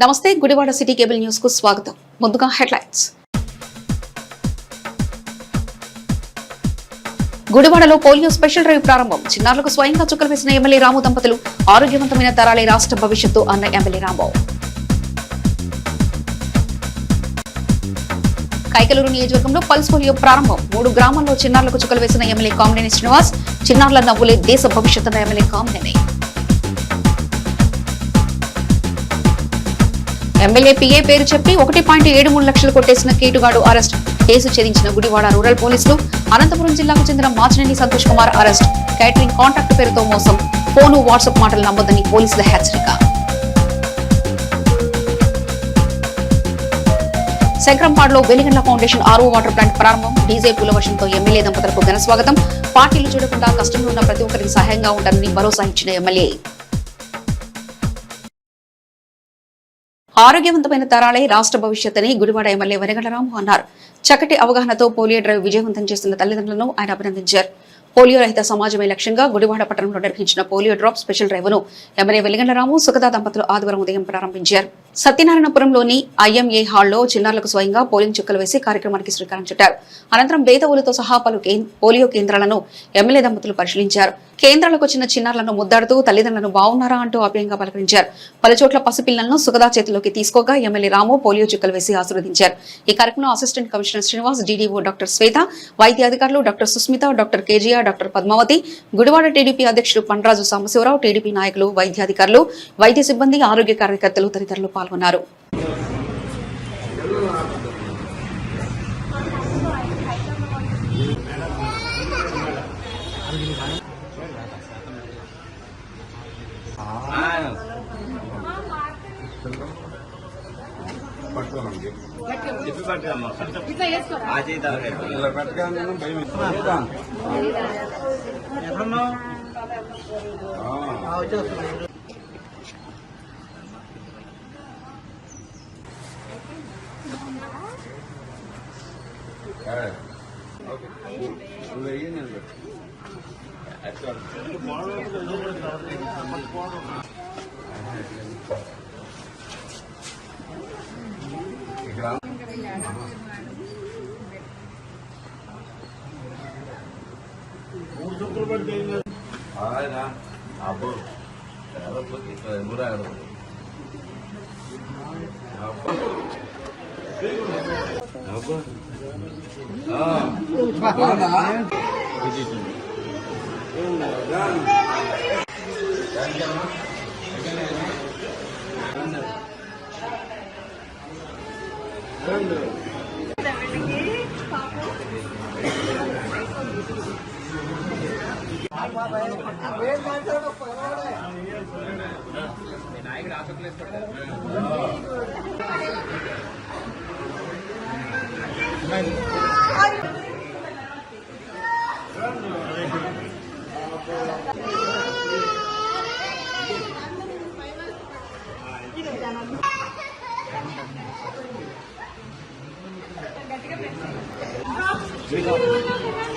నమస్తే Gudivada city cable news కు స్వాగతం. ముందుగా హెడ్లైన్స్. గుడివాడలో పోలియో స్పెషల్ డ్రైవ్ ప్రారంభం. చిన్నారులకు స్వయంగా చుక్కలు వేసిన ఎమ్మెల్యే రాము దంపతులు. ఆరోగ్యవంతమైన తరాలే రాష్ట్ర భవిష్యత్తు అన్న ఎమ్మెల్యే రాము. కైకలూరు నియోజకవర్గంలో పల్స్ పోలియో ప్రారంభం. 3 గ్రామాల్లో చిన్నారులకు చుక్కలు వేసిన ఎమ్మెల్యే కామినేని శ్రీనివాస్. చిన్నారుల నవ్వులే దేశ భవిష్యత్తు అన్న ఎమ్మెల్యే కామినేని. ఎమ్మెల్యే పిఏ పేరు చెప్పి 1.73 లక్షలు కొట్టేసిన కేటుగాడు అరెస్ట్. కేసు ఛేదించిన గుడివాడ రూరల్ పోలీసులు. అనంతపురం జిల్లాకు చెందిన Machineni Santosh Kumar arrest. Catering contract పేరుతో మోసం. ఫోను వాట్సాప్ మాటలు నమ్మొద్దని పోలీసుల హెచ్చరిక. శంకరంపాడులో Veligandla foundation RO water plant ప్రారంభం. డీజే పూల వర్షంతో ఎమ్మెల్యే దంపతులకు ఘన స్వాగతం. పార్టీలు చూడకుండా కష్టంలో ఉన్న ప్రతి ఒక్కరికి సహాయంగా ఉంటారని భరోసా ఇచ్చిన ఎమ్మెల్యే. ఆరోగ్యవంతమైన తరాలే రాష్ట్ర భవిష్యత్తని గుడివాడ ఎమ్మెల్యే వెలిగండ్ల రాము అన్నారు. చక్కటి అవగాహనతో పోలియో డ్రైవ్ విజయవంతం చేస్తున్న తల్లిదండ్రులను ఆయన అభినందించారు. పోలియో రహిత సమాజమే లక్ష్యంగా గుడివాడ పట్టణంలో నిర్వహించిన పోలియో డ్రాప్ స్పెషల్ డ్రైవ్ ను ఎమ్మెల్యే వెలిగండ్ల రాము సుగదా దంపతులు ఆదివారం ఉదయం ప్రారంభించారు. సత్యనారాయణపురంలోని ఐఎంఏ హాల్లో చిన్నారులకు స్వయంగా పోలింగ్ చుక్కలు వేసి కార్యక్రమానికి శ్రీకారం చుట్టారు. అనంతరం బేదవులతో సహా పలు పోలియో కేంద్రాలను ఎమ్మెల్యే దంపతులు పరిశీలించారు. కేంద్రాలకు వచ్చిన చిన్నారులను ముద్దాడుతూ తల్లిదండ్రులను బాగున్నారా అంటూ ఆప్యాయంగా పలకరించారు. పలుచోట్ల పసిపిల్లలను సుగదా చేతిలోకి తీసుకోగా ఎమ్మెల్యే రాము పోలియో చుక్కలు వేసి ఆశీర్వదించారు. ఈ కార్యక్రమంలో assistant commissioner Srinivas, DDO doctor Swetha, వైద్య అధికారులు doctor Susmitha, doctor KGR, doctor Padmavathi, Gudivada TDP అధ్యక్షుడు పండ్రాజు సాంబశివరావు, టీడీపీ నాయకులు, వైద్యాధికారులు, వైద్య సిబ్బంది, ఆరోగ్య కార్యకర్తలు తదితరులు పాల్గొన్నారు.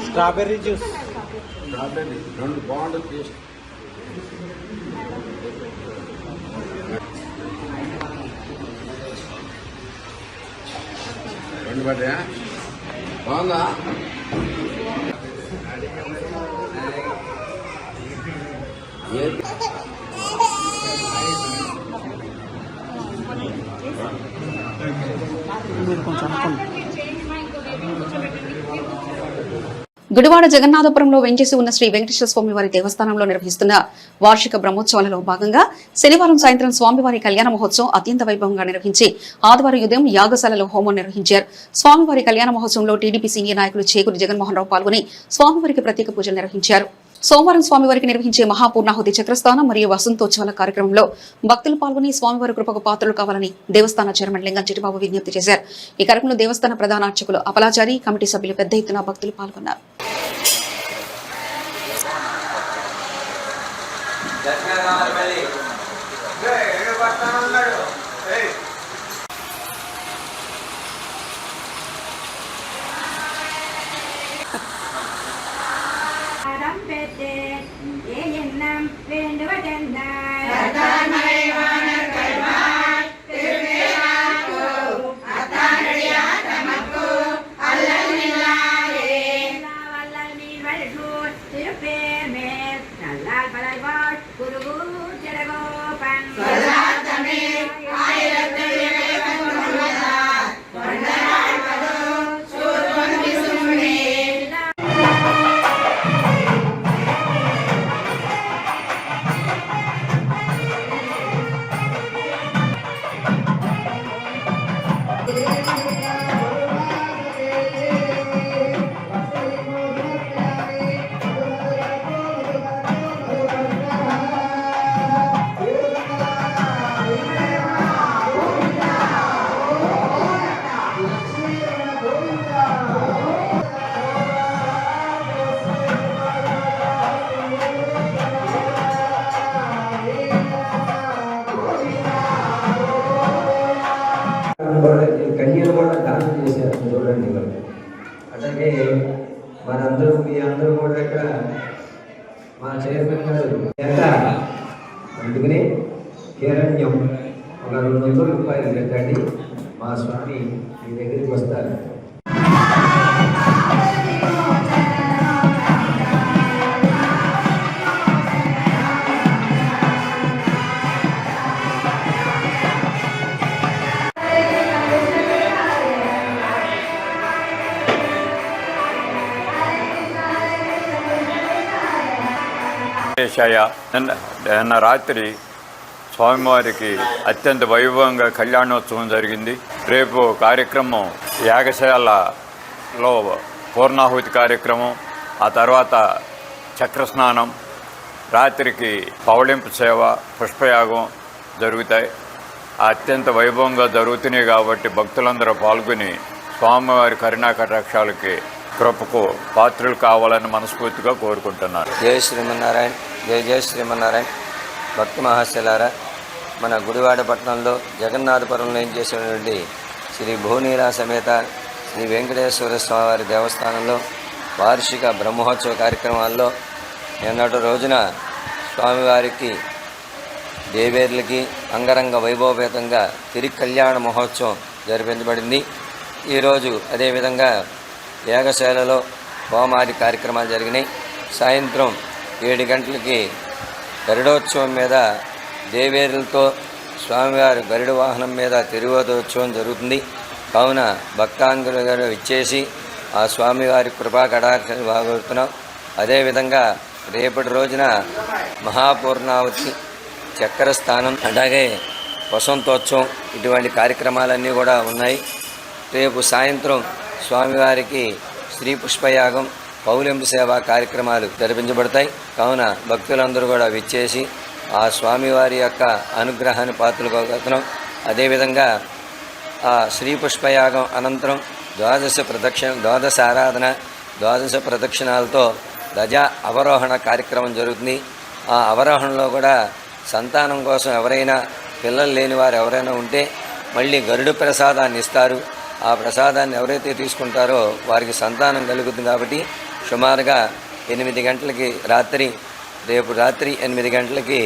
స్ట్రాబెర్రీ జ్యూస్, స్ట్రాబెర్రీ 2 బాగుంటుంది టేస్ట్. రెండు పడ్డా బాగుందా? గుడివాడ జగన్నాథపురంలో వెంచేసి ఉన్న శ్రీ వెంకటేశ్వర స్వామి వారి దేవస్థానంలో నిర్వహిస్తున్న వార్షిక బ్రహ్మోత్సవాలలో భాగంగా శనివారం సాయంత్రం స్వామివారి కళ్యాణ మహోత్సవం అత్యంత వైభవంగా నిర్వహించి ఆదివారం ఉదయం యాగశాలలో హోమం నిర్వహించారు. స్వామివారి కళ్యాణ మహోత్సవంలో టీడీపీ సీనియర్ నాయకులు చేకూరి జగన్మోహన్ రావు పాల్గొని స్వామివారికి ప్రత్యేక పూజలు నిర్వహించారు. సోమవారం స్వామివారికి నిర్వహించే మహాపూర్ణాహుతి చక్రస్థానం మరియు వసంతోత్సవాల కార్యక్రమంలో భక్తులు పాల్గొని స్వామివారి కృపకు పాత్రలు కావాలని దేవస్థాన చైర్మన్ లింగం చిట్టిబాబు విజ్ఞప్తి చేశారు. ఈ కార్యక్రమంలో దేవస్థాన ప్రధాన అర్చకులు అపలాచారి, కమిటీ సభ్యులు పెద్ద ఎత్తున భక్తులు పాల్గొన్నారు. வேண்டுவதென்ன చూడండి ఇవ్వండి. అలాగే మనందరూ మీ అందరూ కూడా ఇక్కడ మా చైర్మన్ గారు అందుకనే కేరణ్యం ఒక 200 రూపాయలు పెట్టండి, మా స్వామి మీ దగ్గరికి వస్తారు. నిన్న రాత్రి స్వామివారికి అత్యంత వైభవంగా కళ్యాణోత్సవం జరిగింది. రేపు కార్యక్రమం యాగశాలలో పూర్ణాహుతి కార్యక్రమం, ఆ తర్వాత చక్రస్నానం, రాత్రికి పవళింపు సేవ, పుష్పయాగం జరుగుతాయి. అత్యంత వైభవంగా జరుగుతున్నాయి కాబట్టి భక్తులందరూ పాల్గొని స్వామివారి కరుణా కటాక్షాలకి కృపకు పాత్రలు కావాలని మనస్ఫూర్తిగా కోరుకుంటున్నారు. జై శ్రీమన్నారాయణ, జై జై శ్రీమన్నారాయణ. భక్తి మహాశయులారా, మన గుడివాడ పట్టణంలో జగన్నాథపురంలో ఏం చేసినటువంటి శ్రీ భువనీరా సమేత శ్రీ వెంకటేశ్వర స్వామివారి దేవస్థానంలో వార్షిక బ్రహ్మోత్సవ కార్యక్రమాల్లో నిన్నటి రోజున స్వామివారికి దేవేర్లకి అంగరంగ వైభవపేతంగా తిరిగి కళ్యాణ మహోత్సవం జరిపించబడింది. ఈరోజు అదేవిధంగా యాగశాలలో హోమాది కార్యక్రమాలు జరిగినాయి. సాయంత్రం 7 గంటలకి గరుడోత్సవం మీద దేవేరులతో స్వామివారి గరుడ వాహనం మీద తిరువోదోత్సవం జరుగుతుంది. కావున భక్తాంగులు గారు ఇచ్చేసి ఆ స్వామివారి కృపా కటాక్షాలు బాగొడుతున్నాం. అదేవిధంగా రేపటి రోజున మహాపూర్ణావతి, చక్రస్థానం, అలాగే వసంతోత్సవం ఇటువంటి కార్యక్రమాలన్నీ కూడా ఉన్నాయి. రేపు సాయంత్రం స్వామివారికి శ్రీ పుష్పయాగం, పౌలింపు సేవా కార్యక్రమాలు జరిపించబడతాయి. కావున భక్తులందరూ కూడా విచ్చేసి ఆ స్వామివారి యొక్క అనుగ్రహాన్ని పాత్రలుకోగలుగుతున్నాం. అదేవిధంగా ఆ శ్రీ పుష్పయాగం అనంతరం ద్వాదశ ఆరాధన, ద్వాదశ ప్రదక్షిణాలతో ధ్వజ అవరోహణ కార్యక్రమం జరుగుతుంది. ఆ అవరోహణలో కూడా సంతానం కోసం ఎవరైనా పిల్లలు లేని వారు ఎవరైనా ఉంటే మళ్ళీ గరుడ ప్రసాదాన్ని ఇస్తారు. ఆ ప్రసాదాన్ని ఎవరైతే తీసుకుంటారో వారికి సంతానం కలుగుతుంది. కాబట్టి సుమారుగా 8 గంటలకి రేపు రాత్రి 8 గంటలకి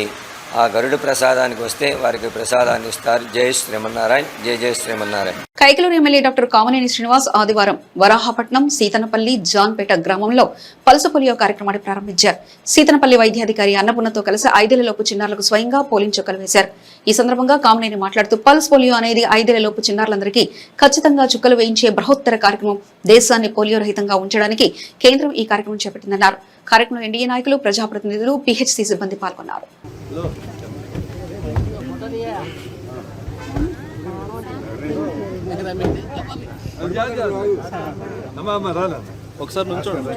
ఆ గరుడ ప్రసాదానికి వస్తే వారికి ప్రసాదాన్ని ఇస్తారు. జై శ్రీమన్నారాయణ, జై జై శ్రీమన్నారాయణ. కైకలూరు ఎమ్మెల్యే డాక్టర్ కామినేని శ్రీనివాస్ ఆదివారం వరాహపట్నం, సీతనపల్లి, జాన్పేట గ్రామంలో పల్స్ పోలియో కార్యక్రమాన్ని ప్రారంభించారు. సీతనపల్లి వైద్యాధికారి అన్నపూర్ణతో కలిసి 5ఏళ్లలోపు చిన్నారులకు స్వయంగా పోలింగ్ చుక్కలు వేశారు. ఈ సందర్భంగా కామినేని మాట్లాడుతూ పల్స్ పోలియో అనేది 5ఏళ్లలోపు చిన్నారులందరికీ ఖచ్చితంగా చుక్కలు వేయించే బృహత్తర కార్యక్రమం. దేశాన్ని పోలియో రహితంగా ఉంచడానికి కేంద్రం ఈ కార్యక్రమం చేపట్టిందన్నారు. కార్యక్రమంలో ఎన్డీఏ నాయకులు, ప్రజాప్రతినిధులు, పీహెచ్సీ సిబ్బంది పాల్గొన్నారు. ఒకసారి నుంచోండి.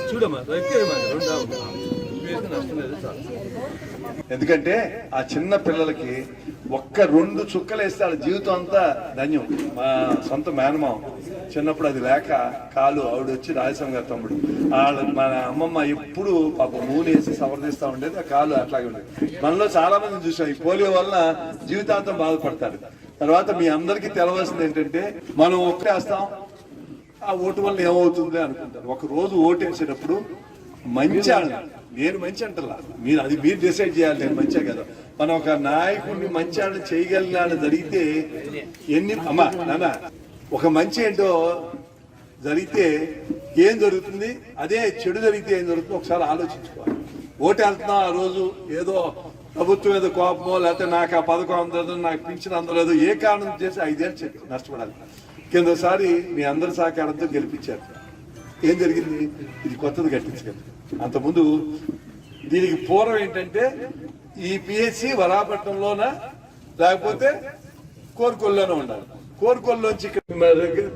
చూడమ్మా, ఎందుకంటే ఆ చిన్న పిల్లలకి ఒక్క 2 చుక్కలు వేస్తే వాళ్ళ జీవితం అంతా ధన్యం. మా సొంత మేనమామ చిన్నప్పుడు అది లేక కాలు ఆవిడ వచ్చి రాజస్వామి గారి తమ్ముడు మన అమ్మమ్మ ఎప్పుడు పాప నూనె వేసి సవరదీస్తూ ఉండేది. ఆ కాలు అట్లాగే ఉండేది. మనలో చాలా మంది చూసాం ఈ పోలియో వలన జీవితాంతం బాధపడతారు. తర్వాత మీ అందరికీ తెలవాల్సింది ఏంటంటే, మనం ఒక్కేస్తాం, ఆ ఓటు వల్ల ఏమవుతుంది అనుకుంటారు. ఒక రోజు ఓటు వేసేటప్పుడు మంచి నేను మంచి అంటలా, మీరు డిసైడ్ చేయాలి. నేను మంచే కదా. మనం ఒక నాయకుడిని మంచి ఆడని చేయగలిగిన జరిగితే అమ్మా నాన్న ఒక మంచి ఏంటో జరిగితే ఏం జరుగుతుంది, అదే చెడు జరిగితే ఏం జరుగుతుందో ఒకసారి ఆలోచించుకోవాలి. ఓటు వెళ్తున్నాం, ఆ రోజు ఏదో ప్రభుత్వం ఏదో కోపమో, లేకపోతే నాకు ఆ పథకం అందలేదు, నాకు పింఛన్ అందలేదు, ఏ కారణం చేసి 5 ఏళ్ళు నష్టపడాలి. కిందసారి మీ అందరి సహకారంతో గెలిపించారు. ఏం జరిగింది? ఇది కొత్తది కట్టించగలరు. అంతకుముందు దీనికి పూర్వం ఏంటంటే ఈ పిహెచ్సి వరాపట్నంలోన లేకపోతే కోరుకొల్లోనే ఉండాలి. కోరుకొల్లోంచి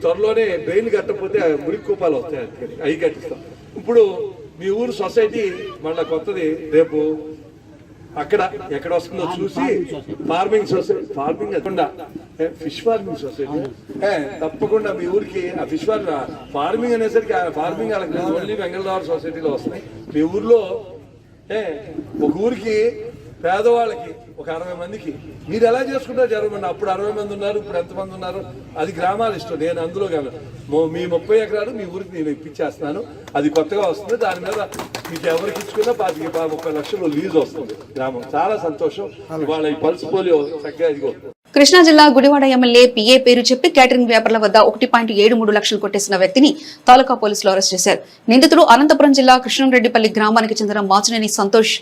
త్వరలోనే బెయిల్ కట్టకపోతే మురికి కూపాలు వస్తాయి, అవి కట్టిస్తాం. ఇప్పుడు మీ ఊరు సొసైటీ మళ్ళీ కొత్తది రేపు అక్కడ ఎక్కడ వస్తుందో చూసి ఫార్మింగ్ సొసైటీ, ఫార్మింగ్ కాకుండా ఫిష్ ఫార్మింగ్ సొసైటీ, తప్పకుండా మీ ఊరికి ఆ ఫిష్ ఫార్మింగ్ అనేసరికి ఫార్మింగ్ వాళ్ళకి ఓన్లీ వెంగళరావు సొసైటీలో వస్తున్నాయి. మీ ఊర్లో ఒక ఊరికి పేదవాళ్ళకి ఒక 60 మందికి మీరు ఎలా చేసుకుంటారు? 20 మంది, అప్పుడు 60 మంది ఉన్నారు, ఇప్పుడు ఎంతమంది ఉన్నారు? అది గ్రామాల ఇష్టం. నేను అందులో కాదు, మీ 30 ఎకరాలు మీ ఊరికి నేను ఇప్పించేస్తున్నాను. అది కొత్తగా వస్తుంది. దాని మీద మీకు ఎవరికి ఇచ్చుకున్నా 25-30 లక్షలు లీజ్ వస్తుంది గ్రామం. చాలా సంతోషం. ఇవాళ ఈ పల్స్ పోలియో చక్కగా ఇదిగో. కృష్ణా జిల్లా గుడివాడ ఎమ్మెల్యే పిఏ పేరు చెప్పి క్యాటరింగ్ వ్యాపారుల వద్ద 1.73 లక్షలు కొట్టేసిన వ్యక్తిని తాలూకా పోలీసులు అరెస్ట్ చేశారు. నిందితుడు అనంతపురం జిల్లా కృష్ణంరెడ్డిపల్లి గ్రామానికి చెందిన మాచినేని సంతోష్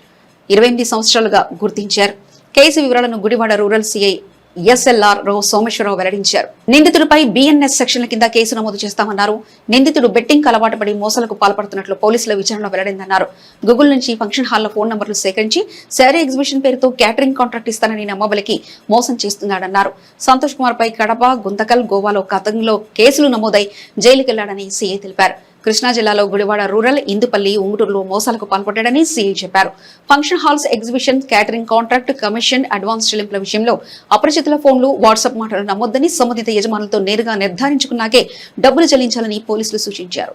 28 సంవత్సరాలుగా గుర్తించారు. కేసు వివరాలను Gudivada rural CI SLR Someswararao వెల్లడించారు. నిందితుడిపై బిఎన్ఎస్ సెక్షన్ల కింద కేసు నమోదు చేస్తామన్నారు. నిందితుడు బెట్టింగ్ అలవాటు పడి మోసాలకు పాల్పడుతున్నట్లు పోలీసుల విచారణలో వెల్లడిందన్నారు. గూగుల్ నుంచి ఫంక్షన్ హాల్ల ఫోన్ నంబర్లు సేకరించి శారీ ఎగ్జిబిషన్ పేరుతో క్యాటరింగ్ కాంట్రాక్ట్ ఇస్తానని నమ్మబలికి మోసం చేస్తున్నాడన్నారు. సంతోష్ కుమార్ పై కడప, గుంతకల్, గోవాలో గతంలో కేసులు నమోదై జైలుకెళ్లాడని సీఐ తెలిపారు. కృష్ణా జిల్లాలో గుడివాడ రూరల్, ఇందుపల్లి, ఉంగుటూరులో మోసాలకు పాల్పడ్డాడని సీఐ చెప్పారు. Function halls, exhibition, catering contract, commission, advance చెల్లింపుల విషయంలో అపరిచితుల ఫోన్లు, వాట్సాప్ మాటలు నమ్మొద్దని సంబంధిత యజమానులతో నేరుగా నిర్ధారించుకున్నాకే డబ్బులు చెల్లించాలని పోలీసులు సూచించారు.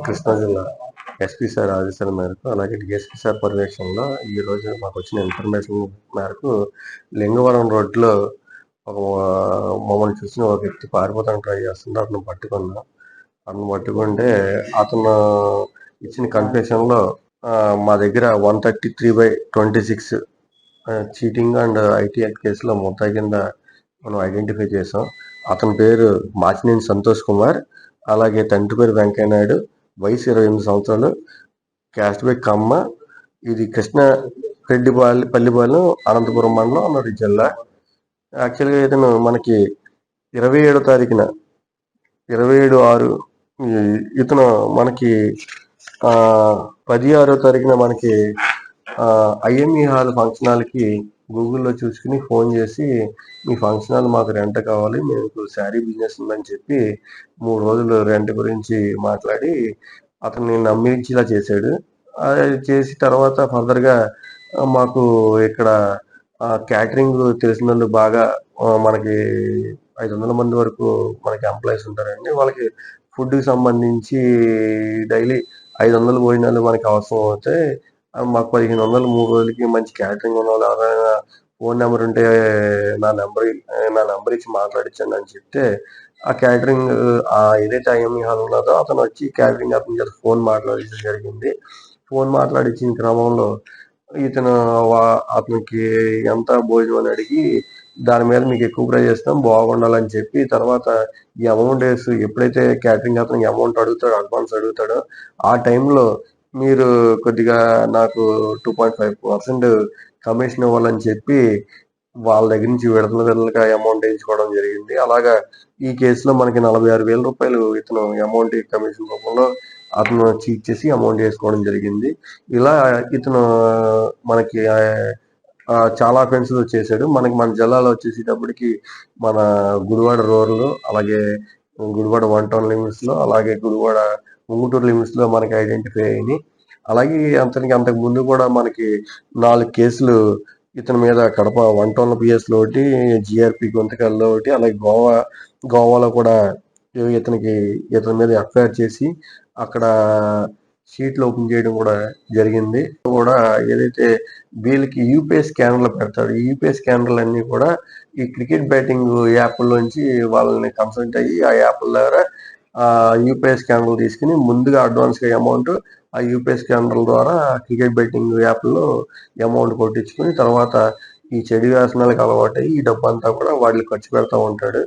కృష్ణా జిల్లా ఎస్పీ సార్ ఆదేశాల మేరకు, అలాగే డిఎస్పీ సార్ పర్యవేక్షణలో ఈరోజు మాకు వచ్చిన ఇన్ఫర్మేషన్ మేరకు లింగవరం రోడ్లో మమ్మల్ని చూసిన ఒక వ్యక్తి పారిపోతానికి ట్రై చేస్తుంటే అతను పట్టుకున్నాం. అతను పట్టుకుంటే అతను ఇచ్చిన కన్ఫెషన్లో మా దగ్గర 133/26 చీటింగ్ అండ్ ఐటీ యాక్ట్ కేసులో ముద్దాయి కింద మనం ఐడెంటిఫై చేసాం. అతని పేరు మాచినేని సంతోష్ కుమార్, అలాగే తండ్రి పేరు వెంకయ్య నాయుడు, వయసు 28 సంవత్సరాలు, క్యాస్ట్ బై కమ్మ. ఇది కృష్ణారెడ్డిపల్లిపాలెం, అనంతపురం మండలం, అన్నది జిల్లా. యాక్చువల్గా ఇతను మనకి 27వ తారీఖున 27/6 ఇతను మనకి 16వ తారీఖున మనకి ఐఎంఈ హాల్ ఫంక్షన్ హాల్కి గూగుల్లో చూసుకుని ఫోన్ చేసి, మీ ఫంక్షన్ హాల్ మాకు రెంట్ కావాలి, మేము శారీ బిజినెస్ ఉందని చెప్పి 3 రోజులు రెంట్ గురించి మాట్లాడి అతన్ని నమ్మించేలా చేశాడు. అది చేసి తర్వాత ఫర్దర్గా మాకు ఇక్కడ క్యాటరింగ్ తెలిసిన వాళ్ళు బాగా మనకి 500 మంది వరకు మనకి ఎంప్లాయీస్ ఉంటారండి. వాళ్ళకి ఫుడ్కి సంబంధించి డైలీ 500 భోజనాలు మనకి అవసరం అవుతాయి. మాకు 1500 3 రోజులకి మంచి క్యాటరింగ్ ఉన్న వాళ్ళు ఎవరైనా ఫోన్ నెంబర్ ఉంటే నా నెంబర్ ఇచ్చి మాట్లాడించండి అని చెప్తే, ఆ క్యాటరింగ్ ఏదైతే ఐఎంఈ హాల్ ఉన్నదో అతను వచ్చి క్యాటరింగ్ అతని చేత ఫోన్ మాట్లాడించడం జరిగింది. ఫోన్ మాట్లాడించిన క్రమంలో ఇతను అతనికి ఎంత భోజనం అని అడిగి, దాని మీద మీకు ఎక్కువ ప్రైజ్ చేస్తాం, బాగుండాలని చెప్పి తర్వాత ఈ అమౌంట్ వేసి ఎప్పుడైతే క్యాటరింగ్ అతనికి అమౌంట్ అడుగుతాడో, అడ్వాన్స్ అడుగుతాడో, ఆ టైంలో మీరు కొద్దిగా నాకు 2.5% కమిషన్ ఇవ్వాలని చెప్పి వాళ్ళ దగ్గర నుంచి విడతలుగా అమౌంట్ వేయించుకోవడం జరిగింది. అలాగా ఈ కేసులో మనకి 46,000 రూపాయలు ఇతను అమౌంట్ కమిషన్ రూపంలో అతను చీట్ చేసి అమౌంట్ వేసుకోవడం జరిగింది. ఇలా ఇతను మనకి చాలా అఫెన్సులు చేశాడు. మన జిల్లాలో వచ్చేసేటప్పటికి మన గుడివాడ రూరల్, అలాగే గుడివాడ 1 టౌన్ లిమిట్స్లో, అలాగే గుడివాడ ఉంగుటూరు లిమిట్స్లో మనకి ఐడెంటిఫై అయినాయి. అలాగే అంతకు ముందు కూడా మనకి 4 కేసులు ఇతని మీద కడప 1 టౌన్ పిఎస్లో ఒకటి, జిఆర్పి గుంతకల్లో ఒకటి, అలాగే గోవాలో కూడా ఇతని మీద ఎఫ్ఐఆర్ చేసి అక్కడ షీట్లు ఓపెన్ చేయడం కూడా జరిగింది. కూడా ఏదైతే వీళ్ళకి యూపీఐ స్కానర్లు పెడతాడు, ఈ యూపీఐ స్కానర్లు అన్ని కూడా ఈ క్రికెట్ బ్యాటింగ్ యాప్లోంచి వాళ్ళని కన్సల్ట్ అయ్యి ఆ యాప్ల ద్వారా యూపీఐ స్కానర్లు తీసుకుని ముందుగా అడ్వాన్స్గా అమౌంట్ ఆ యూపీఐ స్కానర్ల ద్వారా క్రికెట్ బెట్టింగ్ యాప్లో అమౌంట్ కొట్టించుకుని తర్వాత ఈ చెడు వ్యసనాలకు అలవాటై ఈ డబ్బు అంతా కూడా వాటికి ఖర్చు పెడతా ఉంటాడు.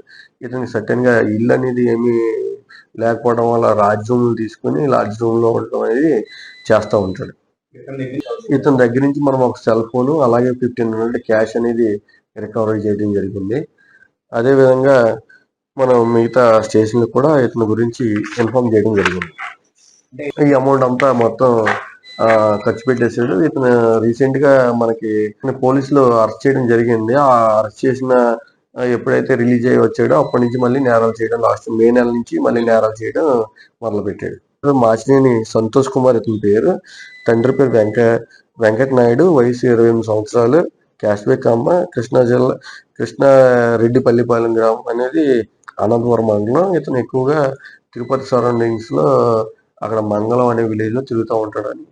ఇతనికి సర్టెన్గా ఇల్లు అనేది ఏమీ లేకపోవడం వల్ల లాడ్జ్ రూమ్లు తీసుకుని లాడ్జ్ రూమ్లో ఉండటం అనేది చేస్తూ ఉంటాడు. ఇతని దగ్గర నుంచి మనం ఒక సెల్ ఫోను, అలాగే 1500 క్యాష్ అనేది రికవరీ చేయడం జరిగింది. అదేవిధంగా మనం మిగతా స్టేషన్లకు కూడా ఇతని గురించి ఇన్ఫార్మ్ చేయడం జరిగింది. ఈ అమౌంట్ అంతా మొత్తం ఖర్చు పెట్టేసాడు. ఇతను రీసెంట్గా మనకి పోలీసులు అరెస్ట్ చేయడం జరిగింది. ఆ అరెస్ట్ చేసిన ఎప్పుడైతే రిలీజ్ అయ్యి వచ్చాడో అప్పటి నుంచి మళ్ళీ నేరాలు చేయడం, లాస్ట్ మే నెల నుంచి మళ్ళీ నేరాలు చేయడం మొదలుపెట్టాడు. మాచినేని సంతోష్ కుమార్ ఇతని పేరు. తండ్రి పేరు వెంకట నాయుడు, వయసు 28 సంవత్సరాలు, క్యాష్బేక్ అమ్మ, కృష్ణా జిల్లా కృష్ణారెడ్డిపల్లిపాలెం గ్రామం అనేది అనంతపురం మండలం. ఇతను ఎక్కువగా తిరుపతి సరౌండింగ్స్ లో అక్కడ మంగళం అనే విలేజ్ లో తిరుగుతూ ఉంటాడని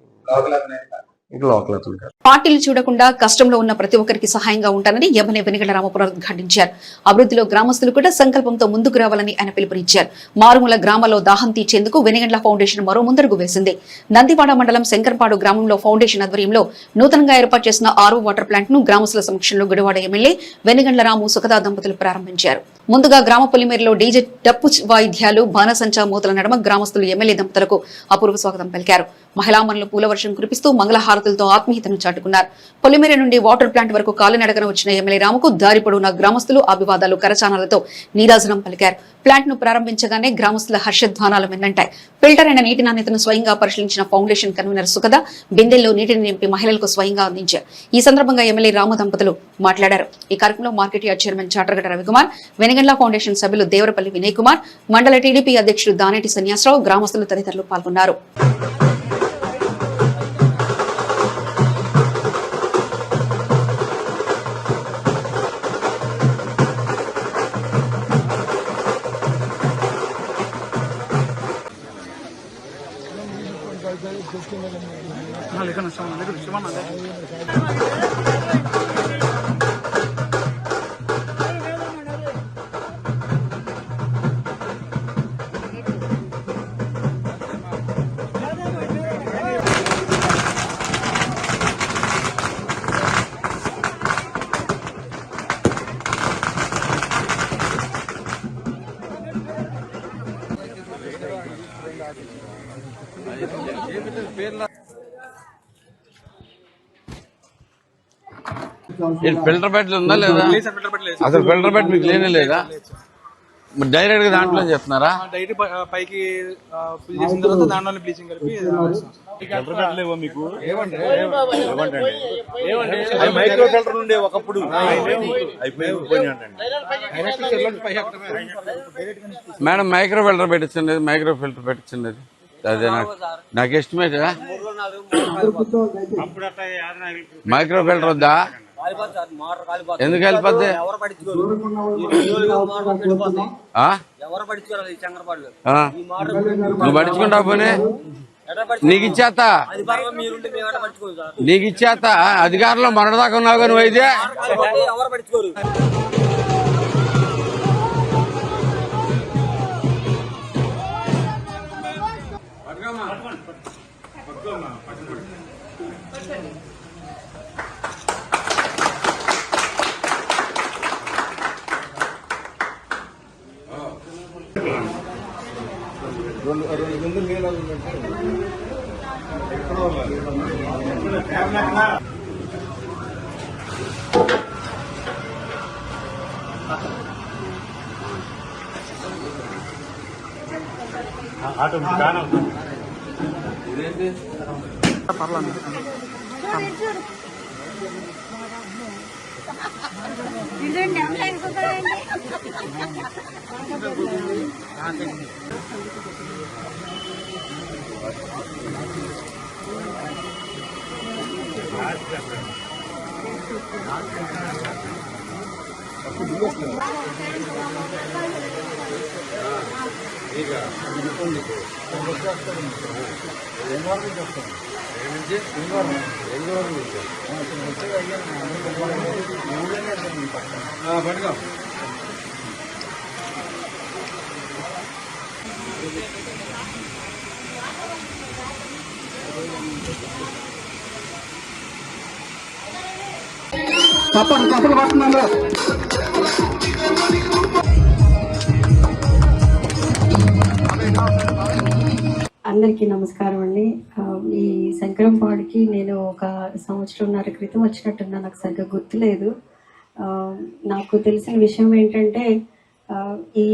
ఇంకా లోకల్ అతను కాదు. పార్టీలు చూడకుండా కష్టంలో ఉన్న ప్రతి ఒక్కరికి సహాయంగా ఉంటానని ఎమ్మెల్యే వెనిగళ్ల రామపురం ఉద్ఘాటించారు. అభివృద్ధిలో గ్రామస్తులు కూడా సంకల్పంతో ముందుకు రావాలని ఆయన పిలుపునిచ్చారు. మారుమూల గ్రామాల్లో దాహం తీర్చేందుకు వెనిగండ్ల ఫౌండేషన్ మరో ముందడుగు వేసింది. నందివాడ మండలం శంకర్పాడు గ్రామంలో ఫౌండేషన్ ఆధ్వర్యంలో నూతనంగా ఏర్పాటు చేసిన ఆర్ఓ వాటర్ ప్లాంట్ ను గ్రామస్తుల సమక్షంలో గుడివాడ ఎమ్మెల్యే వెనిగండ్ల రాము సుఖదా దంపతులు ప్రారంభించారు. ముందుగా గ్రామ పొలిమేరలో డీజే డప్పు వాయిద్యాలు, బాణసంచా మూతల నడమ గ్రామస్తులు ఎమ్మెల్యే దంపతులకు అపూర్వ స్వాగతం పలికారు. మహిళామణులు పూలవర్షం కురిపిస్తూ మంగళహారతులతో ఆత్మీయతను చాటుకున్నారు. పొలిమేర నుండి వాటర్ ప్లాంట్ వరకు కాలినడకన వచ్చిన ఎమ్మెల్యే రాముకు దారి పొడవునా గ్రామస్తులు అభివాదాలు, కరచానాలతో నీరాజనం పలికారు. ప్లాంట్ ను ప్రారంభించగానే గ్రామస్తుల హర్షధ్వానాలు వెన్నంటాయి. ఫిల్టర్ అయిన నీటి నాణ్యతను స్వయంగా పరిశీలించిన ఫౌండేషన్ కన్వీనర్ సుఖద బిందెల్లో నీటిని నింపి మహిళలకు స్వయంగా అందించారు. ఈ సందర్భంగా ఎమ్మెల్యే రాము దంపతులు మాట్లాడారు. ఈ కార్యక్రమంలో market yard chairman Chataragadda Ravikumar, Venigandla foundation సభ్యులు దేవరపల్లి వినయ్ కుమార్, మండల టీడీపీ అధ్యక్షుడు దానేటి సన్యాసరావు, గ్రామస్తులు తదితరులు పాల్గొన్నారు. ఫిల్టర్ బెడ్ ఉందా లేదా? అసలు ఫిల్టర్ బెడ్ మీకు లేనే లేదా? డైరెక్ట్ గా దాంట్లో చేస్తున్నారా? డైరెక్ట్ పైకి ఫిల్ చేసిన తర్వాత దాంట్లో బ్లీచింగ్ కలిపి మైక్రో ఫిల్టర్ ఉండే ఒకప్పుడు మేడం మైక్రో ఫిల్టర్ పెట్టించండి, మైక్రో ఫిల్టర్ పెట్టించండి. అదే నాకు ఎస్టిమేట్ మైక్రో ఫిల్టర్ వద్దా? ఎందుకు వెళ్ళిపోద్ది? నువ్వు పట్టించుకుంటావు పోనీ, నీకు ఇచ్చేస్తా అధికారంలో మొన్నటిదాకా ఉన్నావు నువ్వు అయితే. అందరికీ నమస్కారం అండి. ఈ శంకరంపాడుకి నేను ఒక సంవత్సరంన్నర క్రితం వచ్చినట్టున్నా, నాకు సరిగ్గా గుర్తులేదు. నాకు తెలిసిన విషయం ఏంటంటే ఈ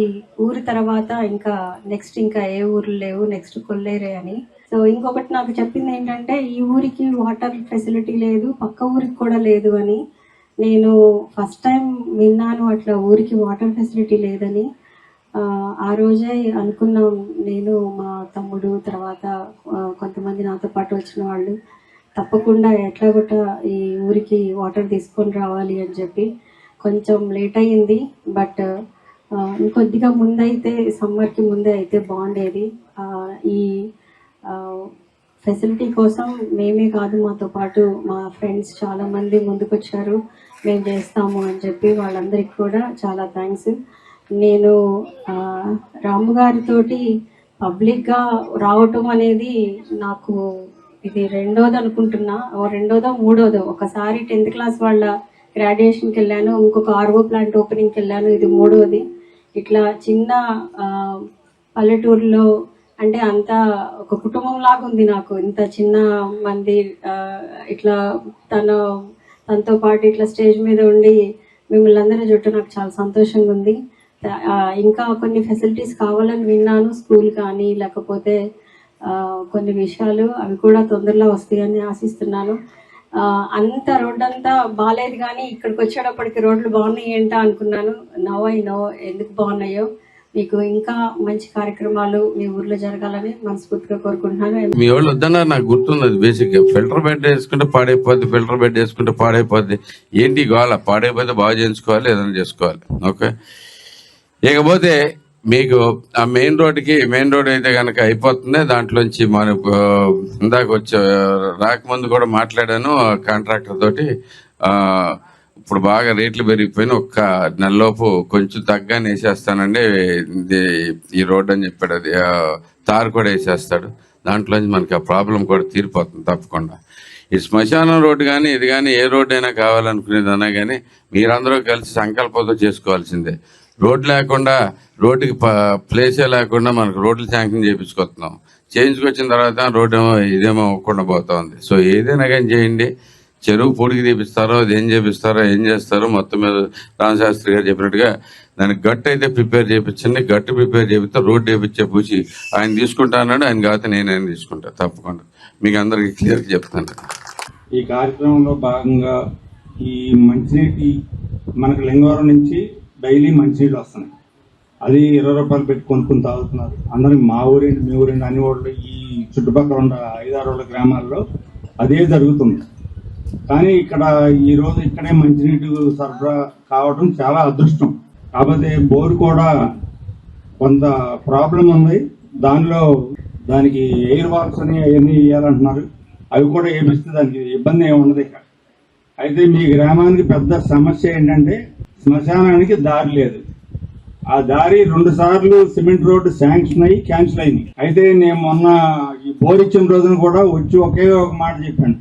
ఊరి తర్వాత ఇంకా నెక్స్ట్ ఇంకా ఏ ఊర్లు లేవు, నెక్స్ట్ కొల్లేరే అని. సో ఇంకొకటి నాకు చెప్పింది ఏంటంటే ఈ ఊరికి వాటర్ ఫెసిలిటీ లేదు, పక్క ఊరికి కూడా లేదు అని. నేను ఫస్ట్ టైం విన్నాను అట్లా ఊరికి వాటర్ ఫెసిలిటీ లేదని. ఆ రోజే అనుకున్నాం, నేను మా తమ్ముడు తర్వాత కొంతమంది నాతో పాటు వచ్చిన వాళ్ళు తప్పకుండా ఎట్లా కూడా ఈ ఊరికి వాటర్ తీసుకొని రావాలి అని చెప్పి. కొంచెం లేట్ అయ్యింది, బట్ ఇంకొద్దిగా ముందైతే సమ్మర్కి ముందే అయితే బాగుండేది. ఈ ఫెసిలిటీ కోసం మేమే కాదు, మాతో పాటు మా ఫ్రెండ్స్ చాలామంది ముందుకొచ్చారు, మేము చేస్తాము అని చెప్పి. వాళ్ళందరికీ కూడా చాలా థ్యాంక్స్. నేను రాము గారితోటి పబ్లిక్గా రావటం అనేది నాకు ఇది రెండోది అనుకుంటున్నా, రెండోదో మూడోదో. ఒకసారి 10th క్లాస్ వాళ్ళ గ్రాడ్యుయేషన్కి వెళ్ళాను, ఇంకొక ఆర్ఓ ప్లాంట్ ఓపెనింగ్కి వెళ్ళాను, ఇది మూడోది. ఇట్లా చిన్న పల్లెటూరులో అంటే అంతా ఒక కుటుంబం లాగా ఉంది నాకు. ఇంత చిన్న మంది ఇట్లా తనతో పాటు ఇట్లా స్టేజ్ మీద ఉండి మిమ్మల్ని అందరి చుట్టూ నాకు చాలా సంతోషంగా ఉంది. ఇంకా కొన్ని ఫెసిలిటీస్ కావాలని విన్నాను, స్కూల్ కానీ లేకపోతే కొన్ని విషయాలు, అవి కూడా తొందరలో వస్తాయని ఆశిస్తున్నాను. అంత రోడ్డు అంతా బాగాలేదు, కానీ ఇక్కడికి వచ్చేటప్పటికి రోడ్లు బాగున్నాయి ఏంటా అనుకున్నాను. నవ్ ఐ నో ఎందుకు బాగున్నాయో. మీకు ఇంకా మంచి కార్యక్రమాలు మీ ఊర్లో జరగాలని మనస్ఫూర్తిగా కోరుకుంటున్నాను. మీ వాళ్ళు వద్దన్నారు, నాకు గుర్తున్నది. బేసిక్ గా ఫిల్టర్ బెడ్ వేసుకుంటే పాడైపోద్ది, ఫిల్టర్ బెడ్ వేసుకుంటే పాడైపోద్ది. ఏంటి గోల? పాడైపోతే బాగా చేయించుకోవాలి, ఏదైనా చేసుకోవాలి. ఓకే, ఇకపోతే మీకు ఆ మెయిన్ రోడ్ అయితే కనుక అయిపోతుంది. దాంట్లోంచి మన ఇందాక రాకముందు కూడా మాట్లాడాను కాంట్రాక్టర్ తోటి. ఇప్పుడు బాగా రేట్లు పెరిగిపోయిన ఒక్క నెలలోపు కొంచెం తగ్గానే వేసేస్తానండి ఈ రోడ్ అని చెప్పాడు. అది తారు కూడా వేసేస్తాడు. దాంట్లోంచి మనకి ఆ ప్రాబ్లం కూడా తీరిపోతుంది తప్పకుండా. ఈ శ్మశానం రోడ్డు కానీ ఇది కానీ ఏ రోడ్డు అయినా కావాలనుకునేదన్నా కానీ మీరందరూ కలిసి సంకల్పంతో చేసుకోవాల్సిందే. రోడ్ లేకుండా, రోడ్డుకి ప్లేసే లేకుండా మనకు రోడ్లు శాంక్షన్ చేయించుకొస్తున్నాం. చేయించుకొచ్చిన తర్వాత రోడ్డు ఏమో ఇదేమో అవ్వకుండా పోతా ఉంది. సో ఏదైనా కానీ చేయండి. చెరువు పొడికి తీపిస్తారో ఏం చేస్తారో మొత్తం మీద రామశాస్త్రి గారు చెప్పినట్టుగా దానికి గట్టు అయితే ప్రిపేర్ చేయించండి. గట్టు ప్రిపేర్ చేపిస్తే రోడ్డు వేయించే పూచి ఆయన తీసుకుంటా అన్నాడు. ఆయన కాకపోతే నేను తీసుకుంటా తప్పకుండా. మీకు అందరికి క్లియర్గా చెప్తాను. ఈ కార్యక్రమంలో భాగంగా ఈ మంచినీటి మనకు లింగవరం నుంచి డైలీ మంచినీళ్ళు వస్తున్నాయి. అది 20 రూపాయలు పెట్టి కొనుక్కుని తాగుతున్నారు. అందరికి మా ఊరేంటి మీ ఊరేంటి అన్ని వాళ్ళు ఈ చుట్టుపక్కల ఉన్న 5-6 గ్రామాల్లో అదే జరుగుతుంది. కానీ ఇక్కడ ఈరోజు ఇక్కడే మంచినీటి సరఫరా కావడం చాలా అదృష్టం. కాకపోతే బోరు కూడా కొంత ప్రాబ్లం ఉంది. దానికి ఎయిర్ వాల్స్ అని అవన్నీ వేయాలంటున్నారు. అవి కూడా వేపిస్తే దానికి ఇబ్బంది ఏమి ఉండదు ఇక్కడ. అయితే మీ గ్రామానికి పెద్ద సమస్య ఏంటంటే శ్మశానానికి దారి లేదు. ఆ దారి 2 సార్లు సిమెంట్ రోడ్డు శాంక్షన్ అయ్యి క్యాన్సిల్ అయింది. అయితే నేను మొన్న ఈ బోర్ ఇచ్చిన రోజున కూడా వచ్చి ఒకే ఒక మాట చెప్పాను,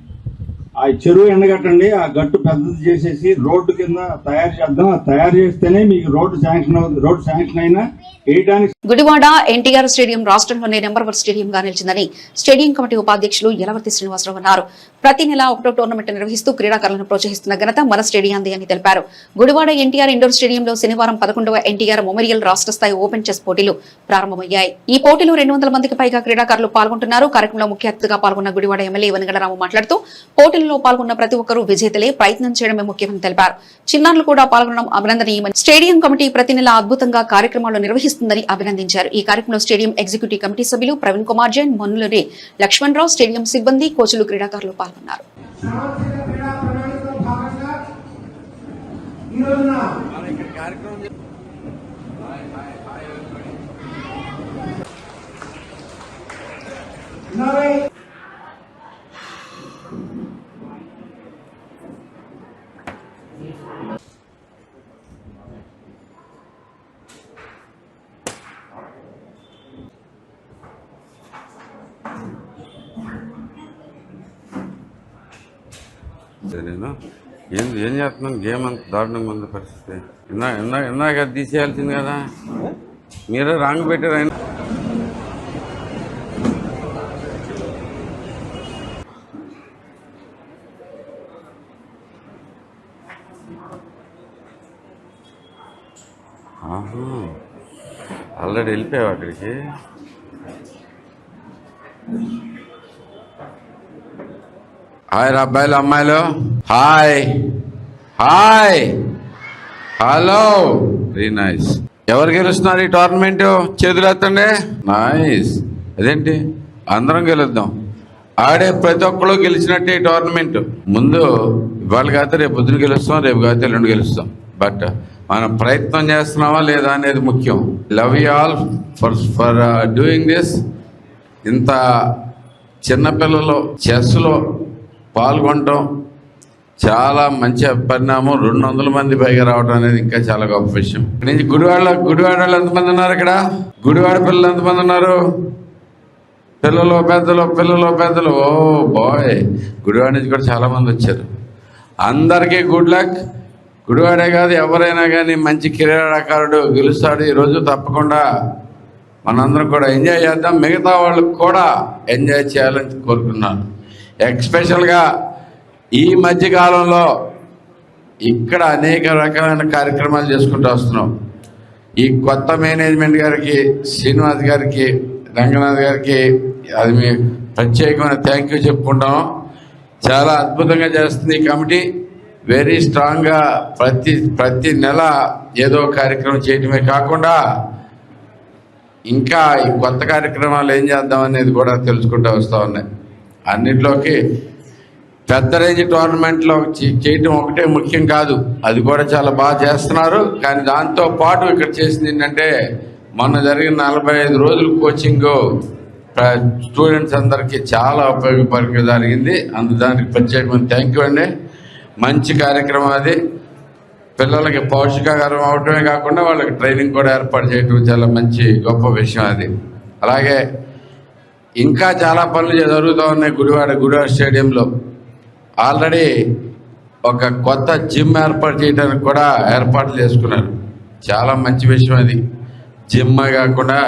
ఆ చెరువు ఎండగట్టండి, ఆ గట్టు పెద్దది చేసేసి రోడ్డు కింద తయారు చేద్దాం. తయారు చేస్తేనే మీకు రోడ్డు శాంక్షన్ అయినా వేయడానికి. గుడివాడ ఎన్టీఆర్ స్టేడియం రాష్ట్రంలోనే నెంబర్ 1 స్టేడియం గా నిలిచిందని స్టేడియం కమిటీ ఉపాధ్యక్షులు యలవర్తి శ్రీనివాసరావు అన్నారు. ప్రతి నెల 1వ టోర్నమెంట్ నిర్వహిస్తూ క్రీడాకారులను ప్రోత్సహిస్తున్న ఘనత మన స్టేడియంది అని తెలిపారు. గుడివాడ ఎన్టీఆర్ ఇండోర్ స్టేడియంలో శనివారం 11వ ఎన్టీఆర్ మెమోరియల్ రాష్ట్ర స్థాయి ఓపెన్ చెస్ పోటీలు ప్రారంభమయ్యాయి. ఈ పోటీలో 200 మందికి పైగా క్రీడాకారులు పాల్గొంటున్నారు. కార్యక్రమంలో ముఖ్య అతిథిగా పాల్గొన్న గుడివాడ ఎమ్మెల్యే వెంకటరాము మాట్లాడుతూ పోటీలలో పాల్గొన్న ప్రతి ఒక్కరూ విజేతలే, ప్రయత్నం చేయడమే ముఖ్యమని తెలిపారు. చిన్నారులు కూడా పాల్గొనడం అభినందనీయమని, స్టేడియం కమిటీ ప్రతి నెల అద్భుతంగా కార్యక్రమాలు నిర్వహిస్తుందని అభినందించారు. ఈ కార్యక్రమంలో స్టేడియం ఎగ్జిక్యూటివ్ కమిటీ సభ్యులు ప్రవీణ్ కుమార్ జైన్, మన్నులూరి లక్ష్మణరావు, స్టేడియం సిబ్బంది, కోచ్లు, క్రీడాకారులు పాల్గొన్నారు. నేను ఏం చేస్తున్నాను? గేమ్ అంత దారుణంగా ఉంది పరిస్థితి. ఇందాక అది తీసేయాల్సింది కదా, మీరే రాంగ్ పెట్టారు. ఆయన ఆల్రెడీ వెళ్ళిపోయావు అక్కడికి. హాయ్ రా అబ్బాయిలు అమ్మాయిలు, hi. Hi, hello, very nice. ఎవరు గెలుస్తున్నారు ఈ టోర్నమెంట్? చేతులు ఎత్తండి. నైస్. అదేంటి, అందరం గెలుద్దాం. ఆడే ప్రతి ఒక్కరు గెలిచినట్టే ఈ టోర్నమెంట్. ముందు ఇవాళ కాకపోతే రేపు పొద్దున గెలుస్తాం, రేపు కాకపోతే ఎల్లుండి గెలుస్తాం. బట్ మనం ప్రయత్నం చేస్తున్నామా లేదా అనేది ముఖ్యం. Love you all for doing this. ఇంత చిన్నపిల్లలు చెస్లో పాల్గొనటం చాలా మంచి పరిణామం. 200 మంది పైగా రావడం అనేది ఇంకా చాలా గొప్ప విషయం. నుంచి గుడివాడ వాళ్ళు ఎంతమంది ఉన్నారు? ఇక్కడ గుడివాడ పిల్లలు ఎంతమంది ఉన్నారు? పిల్లలు పెద్దలు. ఓ బాయ్, గుడివాడ నుంచి కూడా చాలా మంది వచ్చారు. అందరికీ గుడ్ లక్. గుడివాడే కాదు, ఎవరైనా కానీ మంచి క్రీడాకారుడు గెలుస్తాడు ఈరోజు. తప్పకుండా మనందరం కూడా ఎంజాయ్ చేద్దాం. మిగతా వాళ్ళకు కూడా ఎంజాయ్ చేయాలని కోరుకున్నాను. ఎస్పెషల్గా ఈ మధ్యకాలంలో ఇక్కడ అనేక రకాలైన కార్యక్రమాలు చేసుకుంటూ వస్తున్నాం. ఈ కొత్త మేనేజ్మెంట్ గారికి, శ్రీనివాస్ గారికి, రంగనాథ్ గారికి అది మీ ప్రత్యేకమైన థ్యాంక్ యూ చెప్పుకుంటాం. చాలా అద్భుతంగా చేస్తుంది ఈ కమిటీ. వెరీ స్ట్రాంగ్గా ప్రతి నెల ఏదో కార్యక్రమం చేయటమే కాకుండా ఇంకా ఈ కొత్త కార్యక్రమాలు ఏం చేద్దాం అనేది కూడా తెలుసుకుంటూ వస్తూ ఉన్నాయి. అన్నింటిలోకి పెద్ద రేంజ్ టోర్నమెంట్లో చేయటం ఒకటే ముఖ్యం కాదు, అది కూడా చాలా బాగా చేస్తున్నారు. కానీ దాంతో పాటు ఇక్కడ చేసింది ఏంటంటే, మొన్న జరిగిన 45 రోజులు కోచింగ్ స్టూడెంట్స్ అందరికీ చాలా ఉపయోగపరంగా జరిగింది. దానికి ప్రత్యేకమైన థ్యాంక్ యూ అండి. మంచి కార్యక్రమం అది. పిల్లలకి పౌష్టికాహారం అవటమే కాకుండా వాళ్ళకి ట్రైనింగ్ కూడా ఏర్పాటు చేయడం చాలా మంచి గొప్ప విషయం అది. అలాగే ఇంకా చాలా పనులు జరుగుతూ ఉన్నాయి. గుడివాడ స్టేడియంలో ఆల్రెడీ ఒక కొత్త జిమ్ ఏర్పాటు చేయడానికి కూడా ఏర్పాట్లు చేసుకున్నారు. చాలా మంచి విషయం అది. జిమ్ కాకుండా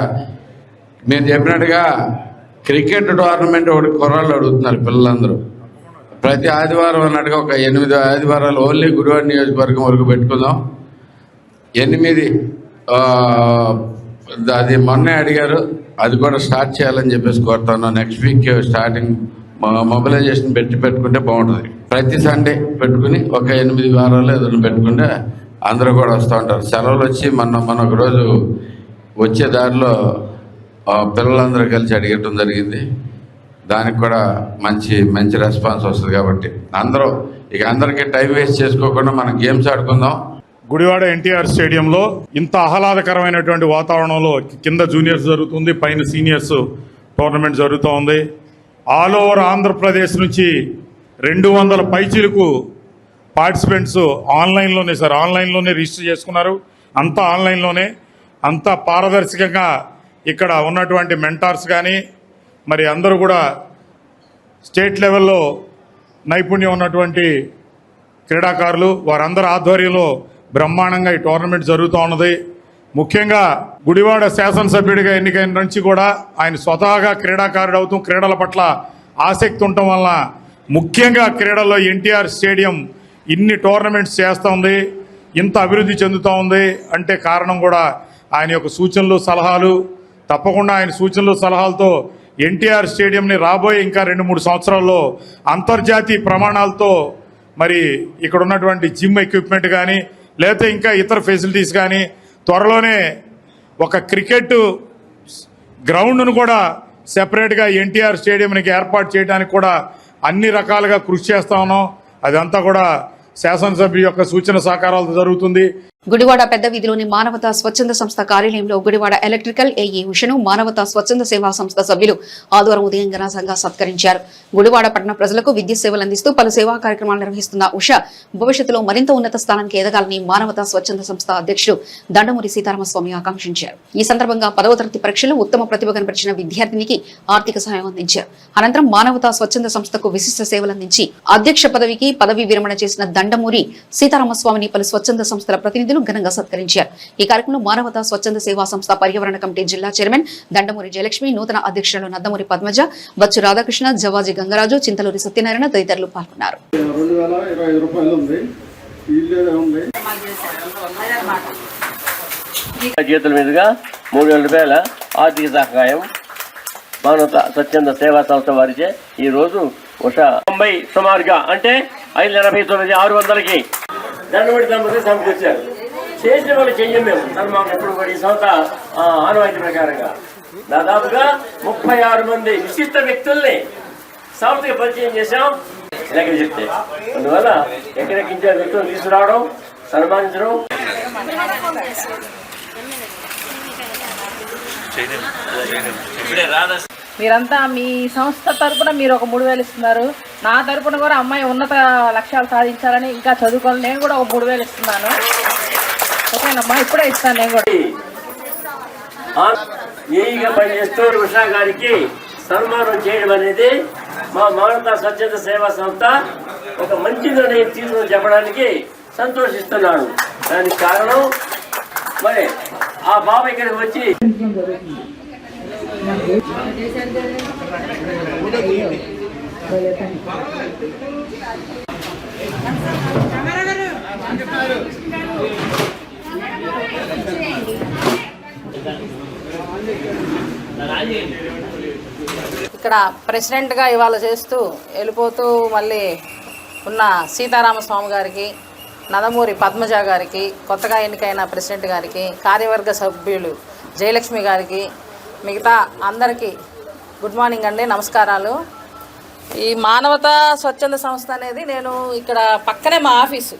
మీరు చెప్పినట్టుగా క్రికెట్ టోర్నమెంట్ ఒకటి కుర్రాళ్ళు అడుగుతున్నారు పిల్లలందరూ. ప్రతి ఆదివారం అన్నట్టుగా ఒక 8 ఆదివారాలు ఓన్లీ గుడివాడ నియోజకవర్గం వరకు పెట్టుకుందాం. 8 అది మొన్నే అడిగారు, అది కూడా స్టార్ట్ చేయాలని చెప్పేసి కోరుతాను. నెక్స్ట్ వీక్ స్టార్టింగ్ మొబిలైజేషన్ పెట్టుకుంటే బాగుంటుంది. ప్రతి సండే పెట్టుకుని ఒక 8 వారాలు ఏదైనా పెట్టుకుంటే అందరూ కూడా వస్తూ ఉంటారు. సెలవులు వచ్చి మన ఒక రోజు వచ్చే దారిలో పిల్లలందరూ కలిసి అడిగటం జరిగింది. దానికి కూడా మంచి రెస్పాన్స్ వస్తుంది. కాబట్టి అందరికీ టైం వేస్ట్ చేసుకోకుండా మనం గేమ్స్ ఆడుకుందాం. గుడివాడ ఎన్టీఆర్ స్టేడియంలో ఇంత ఆహ్లాదకరమైనటువంటి వాతావరణంలో కింద జూనియర్స్ జరుగుతుంది, పైన సీనియర్స్ టోర్నమెంట్ జరుగుతూ ఉంది. ఆల్ ఓవర్ ఆంధ్రప్రదేశ్ నుంచి 200 పైచీలకు పార్టిసిపెంట్స్ ఆన్లైన్లోనే రిజిస్టర్ చేసుకున్నారు. అంతా ఆన్లైన్లోనే, అంతా పారదర్శకంగా ఇక్కడ ఉన్నటువంటి మెంటార్స్ కానీ మరి అందరూ కూడా స్టేట్ లెవెల్లో నైపుణ్యం ఉన్నటువంటి క్రీడాకారులు, వారందరి ఆధ్వర్యంలో బ్రహ్మాండంగా ఈ టోర్నమెంట్ జరుగుతూ ఉన్నది. ముఖ్యంగా గుడివాడ శాసనసభ్యుడిగా ఎన్నికైన నుంచి కూడా ఆయన స్వతహాగా క్రీడాకారుడు అవుతూ క్రీడల పట్ల ఆసక్తి ఉండటం వలన ముఖ్యంగా క్రీడల్లో ఎన్టీఆర్ స్టేడియం ఇన్ని టోర్నమెంట్స్ చేస్తూ ఉంది, ఇంత అభివృద్ధి చెందుతూ ఉంది అంటే కారణం కూడా ఆయన యొక్క సూచనలు సలహాలు. తప్పకుండా ఆయన సూచనలు సలహాలతో ఎన్టీఆర్ స్టేడియంని రాబోయే ఇంకా 2-3 సంవత్సరాల్లో అంతర్జాతీయ ప్రమాణాలతో మరి ఇక్కడ ఉన్నటువంటి జిమ్ ఎక్విప్మెంట్ కానీ లేకపోతే ఇంకా ఇతర ఫెసిలిటీస్ కానీ త్వరలోనే ఒక క్రికెట్ గ్రౌండ్ను కూడా సెపరేట్గా ఎన్టీఆర్ స్టేడియంకి ఏర్పాటు చేయడానికి కూడా అన్ని రకాలుగా కృషి చేస్తా ఉన్నాం. అదంతా కూడా శాసనసభ్యు యొక్క సూచన సహకారాలతో జరుగుతుంది. గుడివాడ పెద్ద వీధిలోని మానవతా స్వచ్ఛంద సంస్థ కార్యాలయంలో గుడివాడ ఎలక్ట్రికల్ ఏఈ ఉషను మానవతా స్వచ్ఛంద సేవా సంస్థ సభ్యులు ఆదివారం ఉదయం ఘనంగా సత్కరించారు. గుడివాడ పట్టణ ప్రజలకు విద్యుత్ సేవలు అందిస్తూ పలు సేవా కార్యక్రమాలు నిర్వహిస్తున్న ఉష భవిష్యత్తులో మరింత ఉన్నత స్థానానికి ఎదగాలని మానవతా స్వచ్ఛంద సంస్థ అధ్యక్షుడు దండమూరి సీతారామస్వామి ఆకాంక్షించారు. ఈ సందర్భంగా 10వ తరగతి పరీక్షలో ఉత్తమ ప్రతిభ కనబరిచిన విద్యార్థినికి ఆర్థిక సహాయం అందించారు. అనంతరం మానవతా స్వచ్ఛంద సంస్థకు విశిష్ట సేవలు అందించి అధ్యక్ష పదవికి పదవి విరమణ చేసిన దండమూరి సీతారామస్వామిని పలు స్వచ్ఛంద సంస్థల ప్రతినిధులు ఘనంగా సత్కరించారు. ఈ కార్యక్రమంలో మానవతా స్వచ్ఛంద సేవా సంస్థ పర్యావరణ కమిటీ జిల్లా చైర్మన్ దండమూరి జయలక్ష్మి, నూతన అధ్యక్షులు నద్దమూరి పద్మజ, బచ్చు రాధాకృష్ణ, జవాజీ గంగరాజు, చింతలూరి సత్యనారాయణ తదితరులు పాల్గొన్నారు. చేతుల మీదుగా 3,000 రూపాయల ఆర్థిక సహాయం మానవతా స్వచ్ఛంద సేవా సంస్థ వారిచే ఈ రోజు ఉష 90 సుమారుగా అంటే 589,600కి దండబడి దంపతులు సమకూర్చారు. చేసిన వాళ్ళు చెయ్యం మేము సన్మానం ఎప్పుడు కూడా ఈ సంస్థ ఆనవాయితీ ప్రకారంగా దాదాపుగా 36 మంది విశిష్ట వ్యక్తుల్ని సంస్థకి పరిచయం చేశాం లెక్క చెప్తే. అందువల్ల ఎక్కడెక్కించే వ్యక్తులను తీసుకురావడం, సన్మానించడం. మీరంతా మీ సంస్థ తరపున మీరు ఒక 3,000 ఇస్తున్నారు. నా తరపున కూడా అమ్మాయి ఉన్నత లక్ష్యాలు సాధించాలని ఇంకా చదువుకోవాలి, నేను కూడా ఒక 3,000 ఇస్తున్నాను. ఓకేనమ్మా, ఇప్పుడే ఇస్తాను నేను కూడా. ఏఈగా పనిచేస్తూ ఉషా గారికి సన్మానం చేయడం అనేది మా మానవతా స్వచ్ఛంద సేవా సంస్థ ఒక మంచి నిర్ణయం తీసుకుని చెప్పడానికి సంతోషిస్తున్నాను. దానికి కారణం మరి ఆ బాబు ఇక్కడికి వచ్చి ఇక్కడ ప్రెసిడెంట్గా ఇవాళ చేస్తూ వెళ్ళిపోతూ మళ్ళీ ఉన్న సీతారామస్వామి గారికి, నందమూరి పద్మజ గారికి, కొత్తగా ఎన్నికైన ప్రెసిడెంట్ గారికి, కార్యవర్గ సభ్యులు జయలక్ష్మి గారికి, మిగతా అందరికీ గుడ్ మార్నింగ్ అండి, నమస్కారాలు. ఈ మానవతా స్వచ్ఛంద సంస్థ అనేది నేను ఇక్కడ పక్కనే మా ఆఫీసు,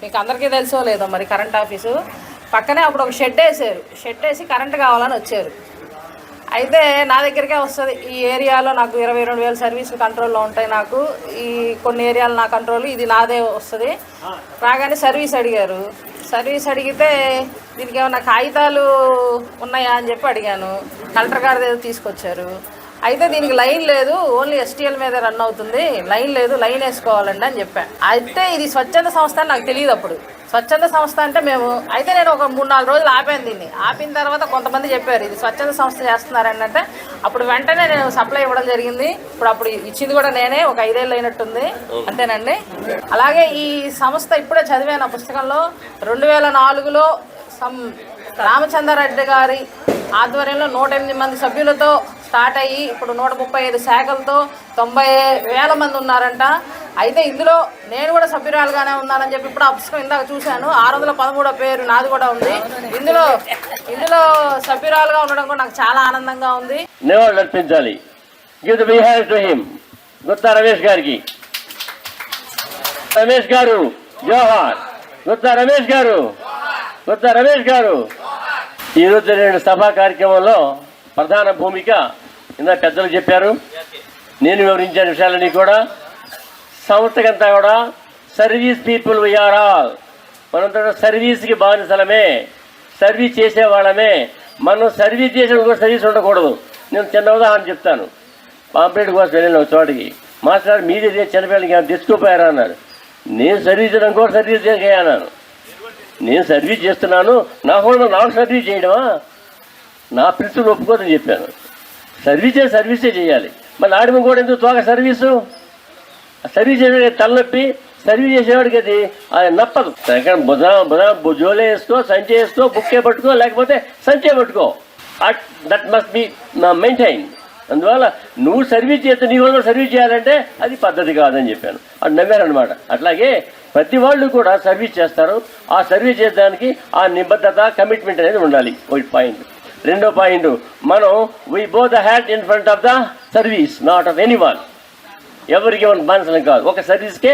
మీకు అందరికీ తెలుసో లేదో మరి, కరెంట్ ఆఫీసు పక్కనే అప్పుడు ఒక షెడ్ వేసారు. షెడ్ వేసి కరెంట్ కావాలని వచ్చారు. అయితే నా దగ్గరికే వస్తుంది. ఈ ఏరియాలో నాకు 22,000 సర్వీసులు కంట్రోల్లో ఉంటాయి. నాకు ఈ కొన్ని ఏరియాలు నా కంట్రోల్, ఇది నాదే వస్తుంది. రాగానే సర్వీస్ అడిగారు. సర్వీస్ అడిగితే దీనికి ఏమన్నా కాగితాలు ఉన్నాయా అని చెప్పి అడిగాను. కలెక్టర్ గారి దగ్గర తీసుకొచ్చారు. అయితే దీనికి లైన్ లేదు, ఓన్లీ ఎస్టీఎల్ మీద రన్ అవుతుంది, లైన్ లేదు, లైన్ వేసుకోవాలండి అని చెప్పాను. అయితే ఇది స్వచ్ఛంద సంస్థ అని నాకు తెలియదు అప్పుడు. స్వచ్ఛంద సంస్థ అంటే మేము, అయితే నేను ఒక 3-4 రోజులు ఆపాను దీన్ని. ఆపిన తర్వాత కొంతమంది చెప్పారు ఇది స్వచ్ఛంద సంస్థ చేస్తున్నారని. అంటే అప్పుడు వెంటనే నేను సప్లై ఇవ్వడం జరిగింది. అప్పుడు ఇచ్చింది కూడా నేనే, ఒక 5 ఏళ్ళు అయినట్టుంది, అంతేనండి. అలాగే ఈ సంస్థ ఇప్పుడే చదివాను పుస్తకంలో, 2004లో రామచంద్రారెడ్డి గారి ఆధ్వర్యంలో 108 మంది సభ్యులతో స్టార్ట్ అయ్యి ఇప్పుడు 135 శాఖలతో 90,000 మంది ఉన్నారంట. అయితే ఇందులో నేను కూడా సభ్యురాలుగానే ఉన్నానని చెప్పి ఇప్పుడు ఆ పుస్తకం ఇందాక చూశాను. 613 పేరు నాది కూడా ఉంది. ఇందులో సభ్యురాలుగా ఉండడం కూడా నాకు చాలా ఆనందంగా ఉంది. నివాళులు అర్పించాలి. Give the big hand to him. Gutta Ramesh గారికి. రమేష్ గారు జోహార్. గుత్తా రమేష్ గారు, గుత్తా రమేష్ గారు. ఈరోజు జరిగిన సభా కార్యక్రమంలో ప్రధాన భూమిక ఇందా పెద్దలు చెప్పారు, నేను వివరించిన విషయాలన్నీ కూడా. సంస్థకంతా కూడా సర్వీస్ పీపుల్ వీఆర్ ఆల్. మనంతా సర్వీస్కి బానిసలమే, సర్వీస్ చేసేవాళ్ళమే. మనం సర్వీస్ చేసేవాడు కూడా సర్వీస్ ఉండకూడదు. నేను చిన్న ఉదాహరణ చెప్తాను. పాంప్లెట్ కోసం వెళ్ళిన ఒక చోటికి, మాస్టర్ మీదే చిన్నపిల్లలకి ఏమైనా తెచ్చుకోపోయారా అన్నారు. నేను సర్వీస్ చేయడం కూడా సర్వీస్ చేయగలిగాను. నేను సర్వీస్ చేస్తున్నాను, నాకు సర్వీస్ చేయడమా, నా ప్రిన్సిపల్ ఒప్పుకోదని చెప్పాను. సర్వీసే చేయాలి. మళ్ళీ ఆడిమ కూడా ఎందుకు తోక సర్వీసు? సర్వీస్ చేసేవాడికి తలనొప్పి, సర్వీస్ చేసేవాడికి అది నప్పదు. జోలే వేసుకో, సంచే వేసుకో, బుక్కే పట్టుకో, లేకపోతే సంచే పట్టుకో. That must be maintain. అందువల్ల నువ్వు సర్వీస్ చేస్తే నీ వాళ్ళు సర్వీస్ చేయాలంటే అది పద్ధతి కాదని చెప్పాను. అది నవ్వారనమాట. అట్లాగే ప్రతి వాళ్ళు కూడా సర్వీస్ చేస్తారు. ఆ సర్వీస్ చేయడానికి ఆ నిబద్ధత, కమిట్మెంట్ అనేది ఉండాలి. ఒక పాయింట్. రెండో పాయింట్, మనం we both had in front of the service, not of any one. ఎవరికి మన బానిసలం కాదు, ఒక సర్వీస్కే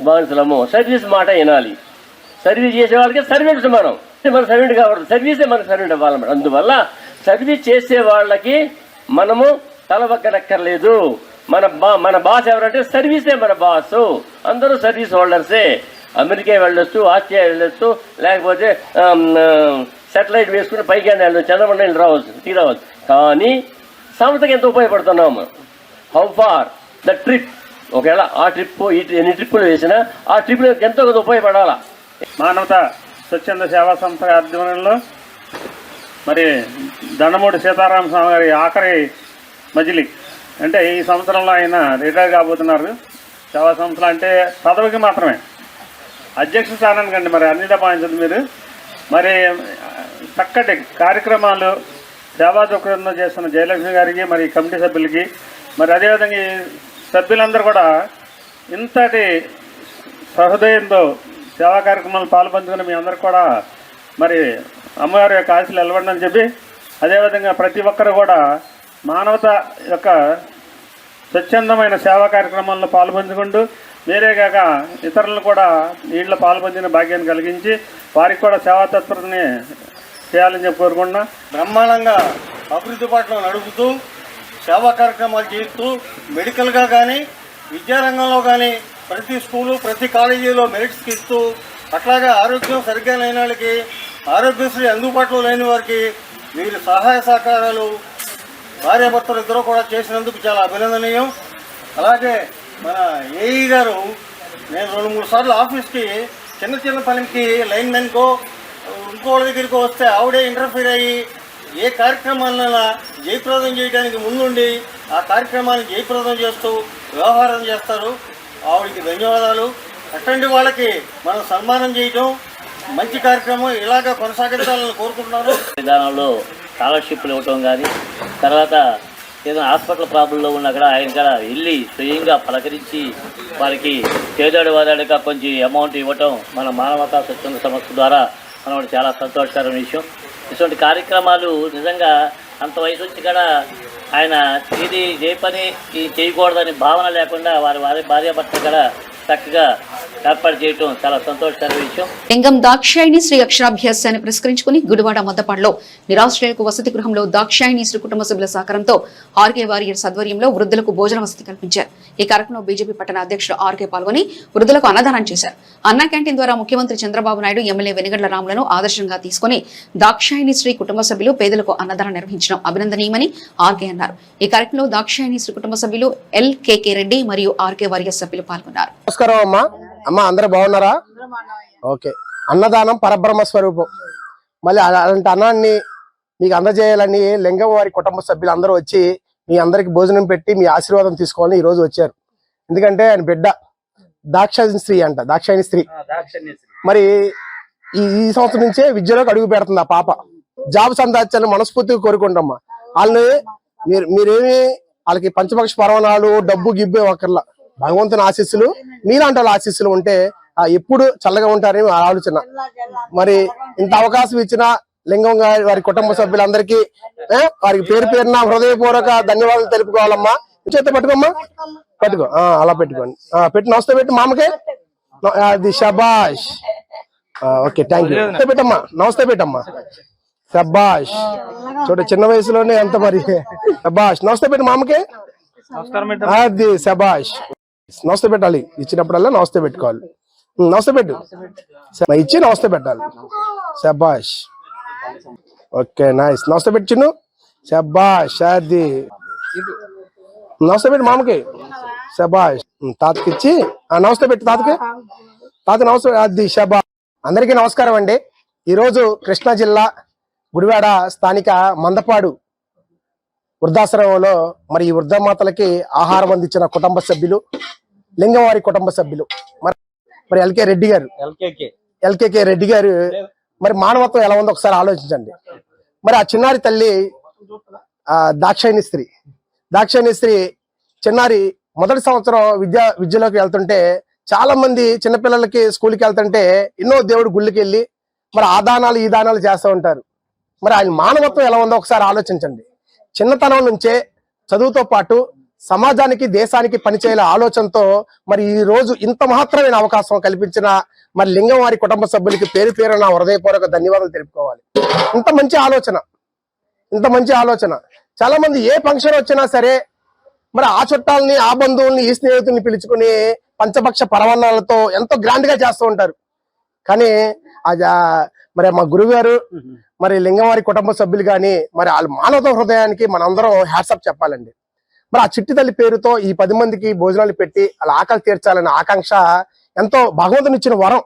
బానిసలము. సర్వీస్ మాట వినాలి. సర్వీస్ చేసే వాళ్ళకి సర్వెంట్స్ మనం. మన సర్వెంట్ కావద్దు, సర్వీసే మన సర్వెంట్ అవ్వాలన్నమాట. అందువల్ల సర్వీస్ చేసే వాళ్ళకి మనము తలవక్కనక్కర్లేదు. మన బాస్ ఎవరంటే సర్వీసే మన బాసు. అందరూ సర్వీస్ హోల్డర్సే. అమెరికా వెళ్ళొచ్చు, ఆస్ట్రేలియా వెళ్ళొచ్చు, లేకపోతే సెటిలైట్ వేసుకుని పైకి వెళ్ళొచ్చు, చంద్రమండలి రావచ్చు. కానీ సంస్థకి ఎంత ఉపయోగపడుతున్నాము? How far the trip. ఒకవేళ ఆ ట్రిప్ ఎన్ని ట్రిప్పులు వేసినా ఆ ట్రిప్లు ఎంతో కొంత ఉపయోగపడాలా. మానవతా స్వచ్ఛంద సేవా సంస్థ ఆధ్వర్యంలో మరి దండమూడి సీతారామస్వామి గారి ఆఖరి మజిలీ, అంటే ఈ సంవత్సరంలో ఆయన రిటైర్ కాబోతున్నారు. సేవా సంస్థలు అంటే పదవికి మాత్రమే, అధ్యక్ష స్థానానికి అండి. మరి అన్నిటి పాయించదు మీరు. మరి చక్కటి కార్యక్రమాలు సేవా దృక్పథంలో చేస్తున్న జయలక్ష్మి గారికి, మరి కమిటీ సభ్యులకి, మరి అదేవిధంగా ఈ సభ్యులందరూ కూడా ఇంతటి సహృదయంతో సేవా కార్యక్రమాలు పాల్పంచుకుని మీ అందరికి కూడా మరి అమ్మగారి యొక్క ఆశలు నిలబడండి అని చెప్పి, అదేవిధంగా ప్రతి ఒక్కరు కూడా మానవత యొక్క స్వచ్ఛందమైన సేవా కార్యక్రమాల్లో పాల్పంచుకుంటూ మీరే కాక ఇతరులను కూడా వీళ్ళ పాల్పంచిన భాగ్యాన్ని కలిగించి వారికి కూడా సేవా తత్పరతని చేయాలని చెప్పి కోరుకుంటున్నా. బ్రహ్మాండంగా అభివృద్ధి పట్ల నడుపుతూ సేవా కార్యక్రమాలు చేస్తూ మెడికల్గా కానీ విద్యారంగంలో కానీ ప్రతి స్కూలు ప్రతి కాలేజీలో మెరిట్స్కి ఇస్తూ, అట్లాగే ఆరోగ్యం సరిగ్గా లేని వాళ్ళకి ఆరోగ్యశ్రీ అందుబాటులో లేని వారికి వీరి సహాయ సహకారాలు భార్యాభర్తలు ఇద్దరు కూడా చేసినందుకు చాలా అభినందనీయం. అలాగే మన ఏఈ గారు, నేను 2-3 సార్లు ఆఫీస్కి చిన్న చిన్న పనికి లైన్మెన్కో ఇంకోళ్ళ దగ్గరికి వస్తే ఆవిడే ఇంటర్ఫీర్ అయ్యి ఏ కార్యక్రమాలైనా జయప్రదం చేయడానికి ముందుండి ఆ కార్యక్రమాన్ని జయప్రదం చేస్తూ వ్యవహారం చేస్తారు. ఆవిడికి ధన్యవాదాలు. అటువంటి వాళ్ళకి మనం సన్మానం చేయటం మంచి కార్యక్రమం, ఇలాగా కొనసాగించాలని కోరుకుంటున్నాను. విధానంలో స్కాలర్షిప్లు ఇవ్వటం కానీ, తర్వాత ఏదైనా హాస్పిటల్ ప్రాబ్లంలో ఉన్నా కూడా ఆయన కూడా వెళ్ళి స్వయంగా పలకరించి వారికి చేదాడు వాదాడుగా కొంచెం అమౌంట్ ఇవ్వటం మన మానవతా స్వచ్ఛంద సంస్థ ద్వారా మనం చాలా సంతోషకరమైన విషయం. ఇటువంటి కార్యక్రమాలు నిజంగా అంత వయసు వచ్చి కూడా ఆయన ఇది ఏ పని చేయకూడదని భావన లేకుండా వారి భార్యాభర్త కూడా చక్కగా ఏర్పాటు చేయటం చాలా సంతోషకరమైన విషయం. లింగం దాక్షాయిని శ్రీ అక్షరాభ్యాసాన్ని పురస్కరించుకుని గుడివాడ మద్దపాడులో నిరాశ్రయులకు వసతి గృహంలో దాక్షాయిని శ్రీ కుటుంబ సభ్యుల సహకారంతో ఆర్కే వారియర్ ఆధ్వర్యంలో వృద్ధులకు భోజన వసతి కల్పించారు. ఈ కార్యక్రమంలో బీజేపీ పట్టణ అధ్యక్షుడు ఆర్కే పాల్గొని వృద్ధులకు అన్నదానం చేశారు. అన్నా క్యాంటీన్ ద్వారా ముఖ్యమంత్రి చంద్రబాబు నాయుడు ఎమ్మెల్యే వెనిగండ్ల రాములను ఆదర్శంగా తీసుకుని దాక్షాయిని శ్రీ కుటుంబ సభ్యులు పేదలకు అన్నదానం నిర్వహించడం అభినందనీయమని ఆర్కే అన్నారు. ఈ కార్యక్రమంలో దాక్షాయిని శ్రీ కుటుంబ సభ్యులు ఎల్కేకే రెడ్డి మరియు ఆర్కే వారియర్ సభ్యులు పాల్గొన్నారు. నమస్కారం అమ్మా. అమ్మ అందరూ బాగున్నారా? ఓకే. అన్నదానం పరబ్రహ్మ స్వరూపం. మళ్ళీ అలాంటి అన్నాన్ని మీకు అందజేయాలని లింగం వారి కుటుంబ సభ్యులు అందరూ వచ్చి మీ అందరికి భోజనం పెట్టి మీ ఆశీర్వాదం తీసుకోవాలని ఈ రోజు వచ్చారు. ఎందుకంటే ఆయన బిడ్డ దాక్షాయిని స్త్రీ మరి ఈ సంవత్సరం నుంచే విద్యలోకి అడుగు పెడుతుంది. ఆ పాప జాబ్ సంపాదించాలని మనస్ఫూర్తిగా కోరుకుంటామ్మా. వాళ్ళని మీరేమి వాళ్ళకి పంచపక్ష పర్వణాలు డబ్బు గిబ్బే ఒకర్లా భగవంతుని ఆశీస్సులు మీలాంటి వాళ్ళ ఆశీస్సులు ఉంటే ఎప్పుడు చల్లగా ఉంటారని ఆలోచన. మరి ఇంత అవకాశం ఇచ్చిన లింగం గారి వారి కుటుంబ సభ్యులందరికీ వారికి పేరు పేరున హృదయపూర్వక ధన్యవాదాలు తెలుపుకోవాలమ్మా. చేత పట్టుకోమ్మా, పట్టుకో, అలా పెట్టుకోండి. పెట్టి నమస్తే పెట్టి మామకే అది శబాష్. Okay, thank you. పెట్టమ్మా, నమస్తే పెట్టమ్మా. శబాష్. చూడ చిన్న వయసులోనే ఎంత మరి. శబాష్. నమస్తే పెట్టి మామకే. అది శబాష్. నమస్తే పెట్టాలి. ఇచ్చినప్పుడల్లా నమస్తే పెట్టుకోవాలి. నమస్తే పెట్టు. ఇచ్చి నమస్తే పెట్టాలి. శబాష్. Okay, nice. నమస్తే పెట్టు చిన్ను. శబాష్. అది నమస్తే పెట్టు మామకి. శబాష్. తాతకి ఇచ్చి నమస్తే పెట్టు తాతకి. తాత నమస్తే. అది శబాష్. అందరికీ నమస్కారం అండి. ఈరోజు కృష్ణా జిల్లా గుడివాడ స్థానిక మందపాడు వృద్ధాశ్రమంలో మరి ఈ వృద్ధమాతలకి ఆహారం అందించిన కుటుంబ సభ్యులు లింగంవారి కుటుంబ సభ్యులు మరి ఎల్కేకే రెడ్డి గారు మరి మానవత్వం ఎలా ఉందో ఒకసారి ఆలోచించండి. మరి ఆ చిన్నారి తల్లి దాక్షాయిని స్త్రీ చిన్నారి మొదటి సంవత్సరం విద్యలోకి వెళ్తుంటే చాలా మంది చిన్నపిల్లలకి స్కూల్కి వెళ్తుంటే ఎన్నో దేవుడు గుళ్ళకి వెళ్ళి మరి ఆ దానాలు ఈ దానాలు చేస్తూ ఉంటారు. మరి ఆయన మానవత్వం ఎలా ఉందో ఒకసారి ఆలోచించండి. చిన్నతనం నుంచే చదువుతో పాటు సమాజానికి దేశానికి పనిచేయాల ఆలోచనతో మరి ఈ రోజు ఇంత మహత్తరమైన అవకాశం కల్పించిన మరి లింగం వారి కుటుంబ సభ్యులకి పేరు పేరున హృదయపూర్వక ధన్యవాదాలు తెలుపుకోవాలి. ఇంత మంచి ఆలోచన చాలా మంది ఏ ఫంక్షన్ వచ్చినా సరే మరి ఆ చుట్టాలని ఆ బంధువుల్ని ఈ స్నేహితుల్ని పిలుచుకుని పంచపక్ష పరమాన్నాలతో ఎంతో గ్రాండ్ గా చేస్తూ ఉంటారు. కానీ మరి మా గురుగారు మరి లింగంవారి కుటుంబ సభ్యులు కానీ మరి వాళ్ళ మానవ హృదయానికి మనందరం హ్యాట్సప్ చెప్పాలండి. మరి ఆ చిట్టి తల్లి పేరుతో ఈ 10 మందికి భోజనాలు పెట్టి వాళ్ళ ఆకలి తీర్చాలనే ఆకాంక్ష ఎంతో భగవంతుని ఇచ్చిన వరం.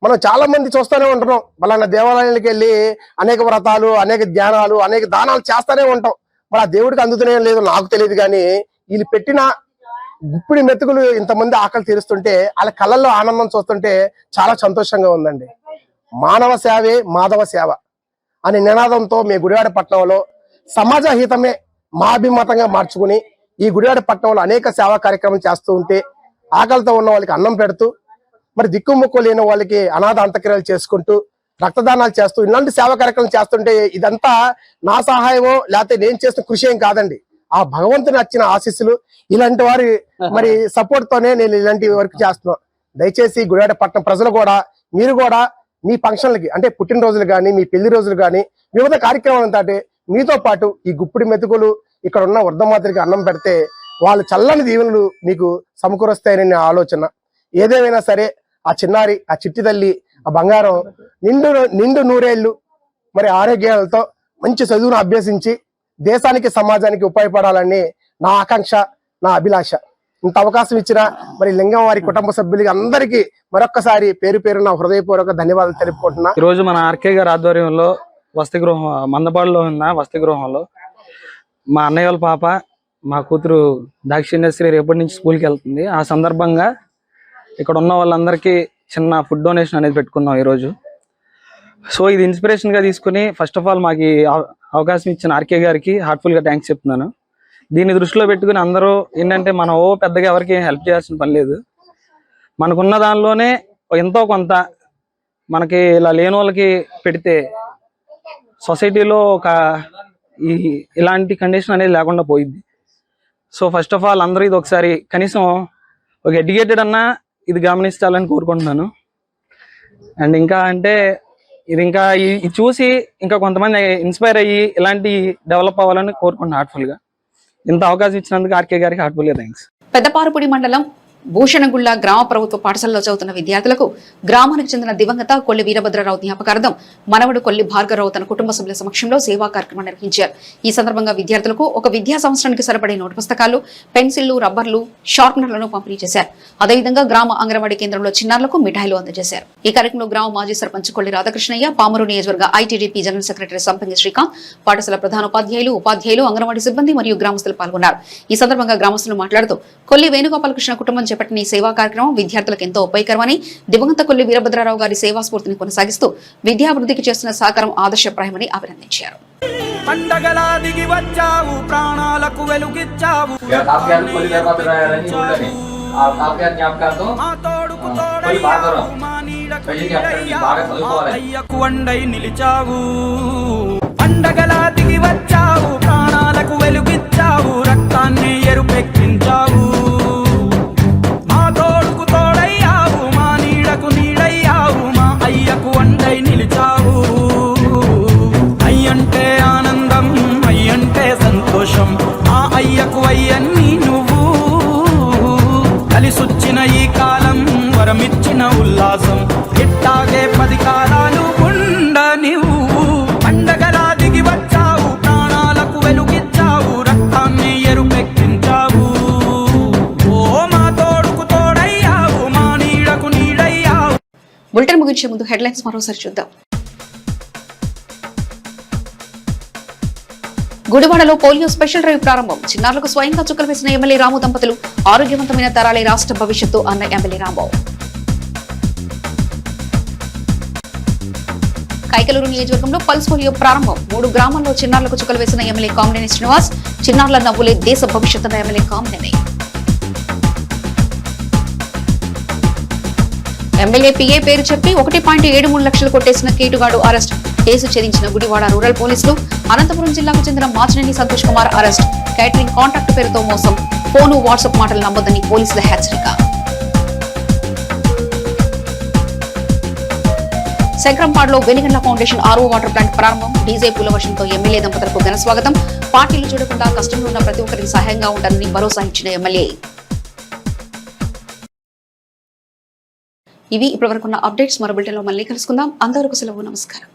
మనం చాలా మంది చూస్తూనే ఉంటున్నాం. వాళ్ళ దేవాలయాలకు వెళ్ళి అనేక వ్రతాలు, అనేక ధ్యానాలు, అనేక దానాలు చేస్తూనే ఉంటాం. మరి ఆ దేవుడికి అందుతూనే లేదు నాకు తెలియదు. కానీ వీళ్ళు పెట్టిన గుప్పిడి మెతుకులు ఇంతమంది ఆకలి తీరుస్తుంటే వాళ్ళ కళ్ళల్లో ఆనందం చూస్తుంటే చాలా సంతోషంగా ఉందండి. మానవ సేవే మాధవ సేవ అనే నినాదంతో మీ గుడివాడ పట్టణంలో సమాజ హితమే మా అభిమతంగా మార్చుకుని ఈ గుడివాడ పట్టణంలో అనేక సేవా కార్యక్రమాలు చేస్తూ ఉంటే ఆకలితో ఉన్న వాళ్ళకి అన్నం పెడుతూ మరి దిక్కుముక్కు లేని వాళ్ళకి అనాథ అంత్యక్రియలు చేసుకుంటూ రక్తదానాలు చేస్తూ ఇలాంటి సేవా కార్యక్రమాలు చేస్తుంటే ఇదంతా నా సహాయమో లేకపోతే నేను చేసిన కృషి ఏం కాదండి. ఆ భగవంతుని వచ్చిన ఆశీస్సులు, ఇలాంటి వారి మరి సపోర్ట్ తోనే నేను ఇలాంటి వర్క్ చేస్తున్నాను. దయచేసి గుడివాడ పట్టణం ప్రజలు కూడా, మీరు కూడా మీ ఫంక్షన్లకి అంటే పుట్టినరోజులు కానీ, మీ పెళ్లి రోజులు కానీ, వివిధ కార్యక్రమాలు అంటే మీతో పాటు ఈ గుప్పిడి మెతుకులు ఇక్కడ ఉన్న వృద్ధమాతరికి అన్నం పెడితే వాళ్ళు చల్లని దీవెనలు మీకు సమకూరుస్తాయని నా ఆలోచన. ఏదేమైనా సరే ఆ చిన్నారి, ఆ చిట్టి తల్లి, ఆ బంగారం నిండు నూరేళ్లు మరి ఆరోగ్యాలతో మంచి చదువును అభ్యసించి దేశానికి సమాజానికి ఉపయోగపడాలని నా ఆకాంక్ష, నా అభిలాష. ఇంత అవకాశం ఇచ్చిన మరి లింగం వారి కుటుంబ సభ్యులకి అందరికీ మరొక్కసారి పేరు పేరు నా హృదయపూర్వక ధన్యవాదాలు తెలుపుకుంటున్నా. ఈ రోజు మన ఆర్కే గారి ఆధ్వర్యంలో వసతి గృహం మందపాడులో ఉన్న వసతి గృహంలో మా అన్నయ్య వాళ్ళ పాప, మా కూతురు దాక్షిణ్యశ్రీ రేపటి నుంచి స్కూల్కి వెళ్తుంది. ఆ సందర్భంగా ఇక్కడ ఉన్న వాళ్ళందరికీ చిన్న ఫుడ్ డొనేషన్ అనేది పెట్టుకున్నాం ఈరోజు. సో ఇది ఇన్స్పిరేషన్గా తీసుకుని ఫస్ట్ ఆఫ్ ఆల్ మాకు అవకాశం ఇచ్చిన ఆర్కే గారికి హార్ట్ఫుల్గా థ్యాంక్స్ చెప్తున్నాను. దీన్ని దృష్టిలో పెట్టుకుని అందరూ ఏంటంటే మనం పెద్దగా ఎవరికి హెల్ప్ చేయాల్సిన పని లేదు. మనకున్న దానిలోనే ఎంతో కొంత మనకి ఇలా లేని వాళ్ళకి పెడితే సొసైటీలో ఇలాంటి కండిషన్ అనేది లేకుండా పోయిద్ది. సో ఫస్ట్ ఆఫ్ ఆల్ అందరూ ఇది ఒకసారి కనీసం ఒక ఎడ్యుకేటెడ్ అన్నా ఇది గమనించాలని కోరుకుంటున్నాను. అండ్ ఇంకా అంటే ఇది ఇంకా ఇది చూసి ఇంకా కొంతమంది ఇన్స్పైర్ అయ్యి ఇలాంటి డెవలప్ అవ్వాలని కోరుకుంటున్నాను హార్ట్ఫుల్గా. ఇంత అవకాశం ఇచ్చినందుకు ఆర్కే గారికి హార్ట్ఫుల్గా థ్యాంక్స్. పెద్దపారుపూడి మండలం భూషణగుళ్ల గ్రామ ప్రభుత్వ పాఠశాలలో చదువుతున్న విద్యార్థులకు గ్రామానికి చెందిన దివంగత కొల్లి వీరభద్రరావు జ్ఞాపకార్థం మనవడు కొల్లి భార్గవరావు తన కుటుంబ సభ్యుల సమక్షంలో సేవా కార్యక్రమం నిర్వహించారు. ఈ సందర్భంగా విద్యార్థులకు ఒక విద్యా సంవత్సరానికి సరిపడే నోటు పుస్తకాలు, పెన్సిళ్లు, రబ్బర్లు, షార్ప్నర్లను పంపిణీ చేశారు. అదేవిధంగా గ్రామ అంగన్వాడీ కేంద్రంలో చిన్నారులకు మిఠాయిలు అందజేశారు. ఈ కార్యక్రమంలో గ్రామ మాజీ సర్పంచ్ కొల్లి రాధాకృష్ణయ్య, పామూరు నియోజకవర్గ ఐటీడీపీ జనరల్ సెక్రటరీ సంపంగి శ్రీకాంత్, పాఠశాల ప్రధానోపాధ్యాయులు, ఉపాధ్యాయులు, అంగన్వాడీ సిబ్బంది మరియు గ్రామస్తులు పాల్గొన్నారు. ఈ సందర్భంగా గ్రామస్తులు మాట్లాడుతూ కొల్లి వేణుగోపాలకృష్ణ కుటుంబం చేపట్టిన ఈ సేవా కార్యక్రమం విద్యార్థులకు ఎంతో ఉపయోగకరమని, దివంగత కొల్లి వీరభద్రరావు గారి సేవా స్ఫూర్తిని కొనసాగిస్తూ విద్యాభివృద్ధికి చేస్తున్న సహకారం ఆదర్శప్రాయమని అభినందించారు. సంతోషం ఆ అయ్యకు అయ్యన్ని నువ్వు కలిసొచ్చిన ఈ కాలం వరమిచ్చిన ఉల్లాసం ఇట్టాగే 10 కాలాలు ఉండ నువ్వు పండగలా దిగి వచ్చావు ప్రాణాలకు వెలుగిచ్చావు రక్తాన్ని ఎరుపెక్కించావు ఓ మా తోడుకు తోడయ్యావు మా నీడకు నీడయ్యావు. బులెటిన్ ముగించే ముందు హెడ్లైన్స్ మరోసారి చూద్దాం. గుడివాడలో పోలియో స్పెషల్ డ్రైవ్ ప్రారంభం. చిన్నారులకు స్వయంగా చుక్కలు వేసిన ఎమ్మెల్యే రాము దంపతులు. ఆరోగ్యవంతమైన తరాలే రాష్ట్ర భవిష్యత్తు అన్న ఎమ్మెల్యే రాంబాబు. కైకలూరు నియోజకవర్గంలో పల్స్ పోలియో ప్రారంభం. 3 గ్రామాల్లో చిన్నారులకు చుక్కలు వేసిన ఎమ్మెల్యే కామినేని శ్రీనివాస్. చిన్నారుల నవ్వులే దేశ భవిష్యత్తు అన్న ఎమ్మెల్యే కామినేని. ఎమ్మెల్యే పిఏ పేరు చెప్పి 1.73 లక్షలు కొట్టేసిన కేటుగాడు అరెస్ట్. కేసు ఛేదించిన గుడివాడ రూరల్ పోలీసులు. అనంతపురం జిల్లాకు చెందిన Machineni Santosh Kumar arrest. Catering contact పేరుతో మోసం. ఫోను, వాట్సాప్ మాటలు నమ్మొద్దని పోలీసుల హెచ్చరిక. శంకరంపాడులో Veligandla foundation RO water plant ప్రారంభం. డీజే పూల వర్షంతో ఎమ్మెల్యే దంపతులకు ఘన స్వాగతం. పార్టీలు చూడకుండా కష్టంలో ఉన్న ప్రతి ఒక్కరికి సహాయంగా ఉంటారని భరోసా ఇచ్చిన ఎమ్మెల్యే. ఇవి ఇప్పటివరకున్న అప్డేట్స్. మరో బులెటిన్లో మళ్ళీ కలుసుకుందాం. అంతవరకు సెలవు. నమస్కారం.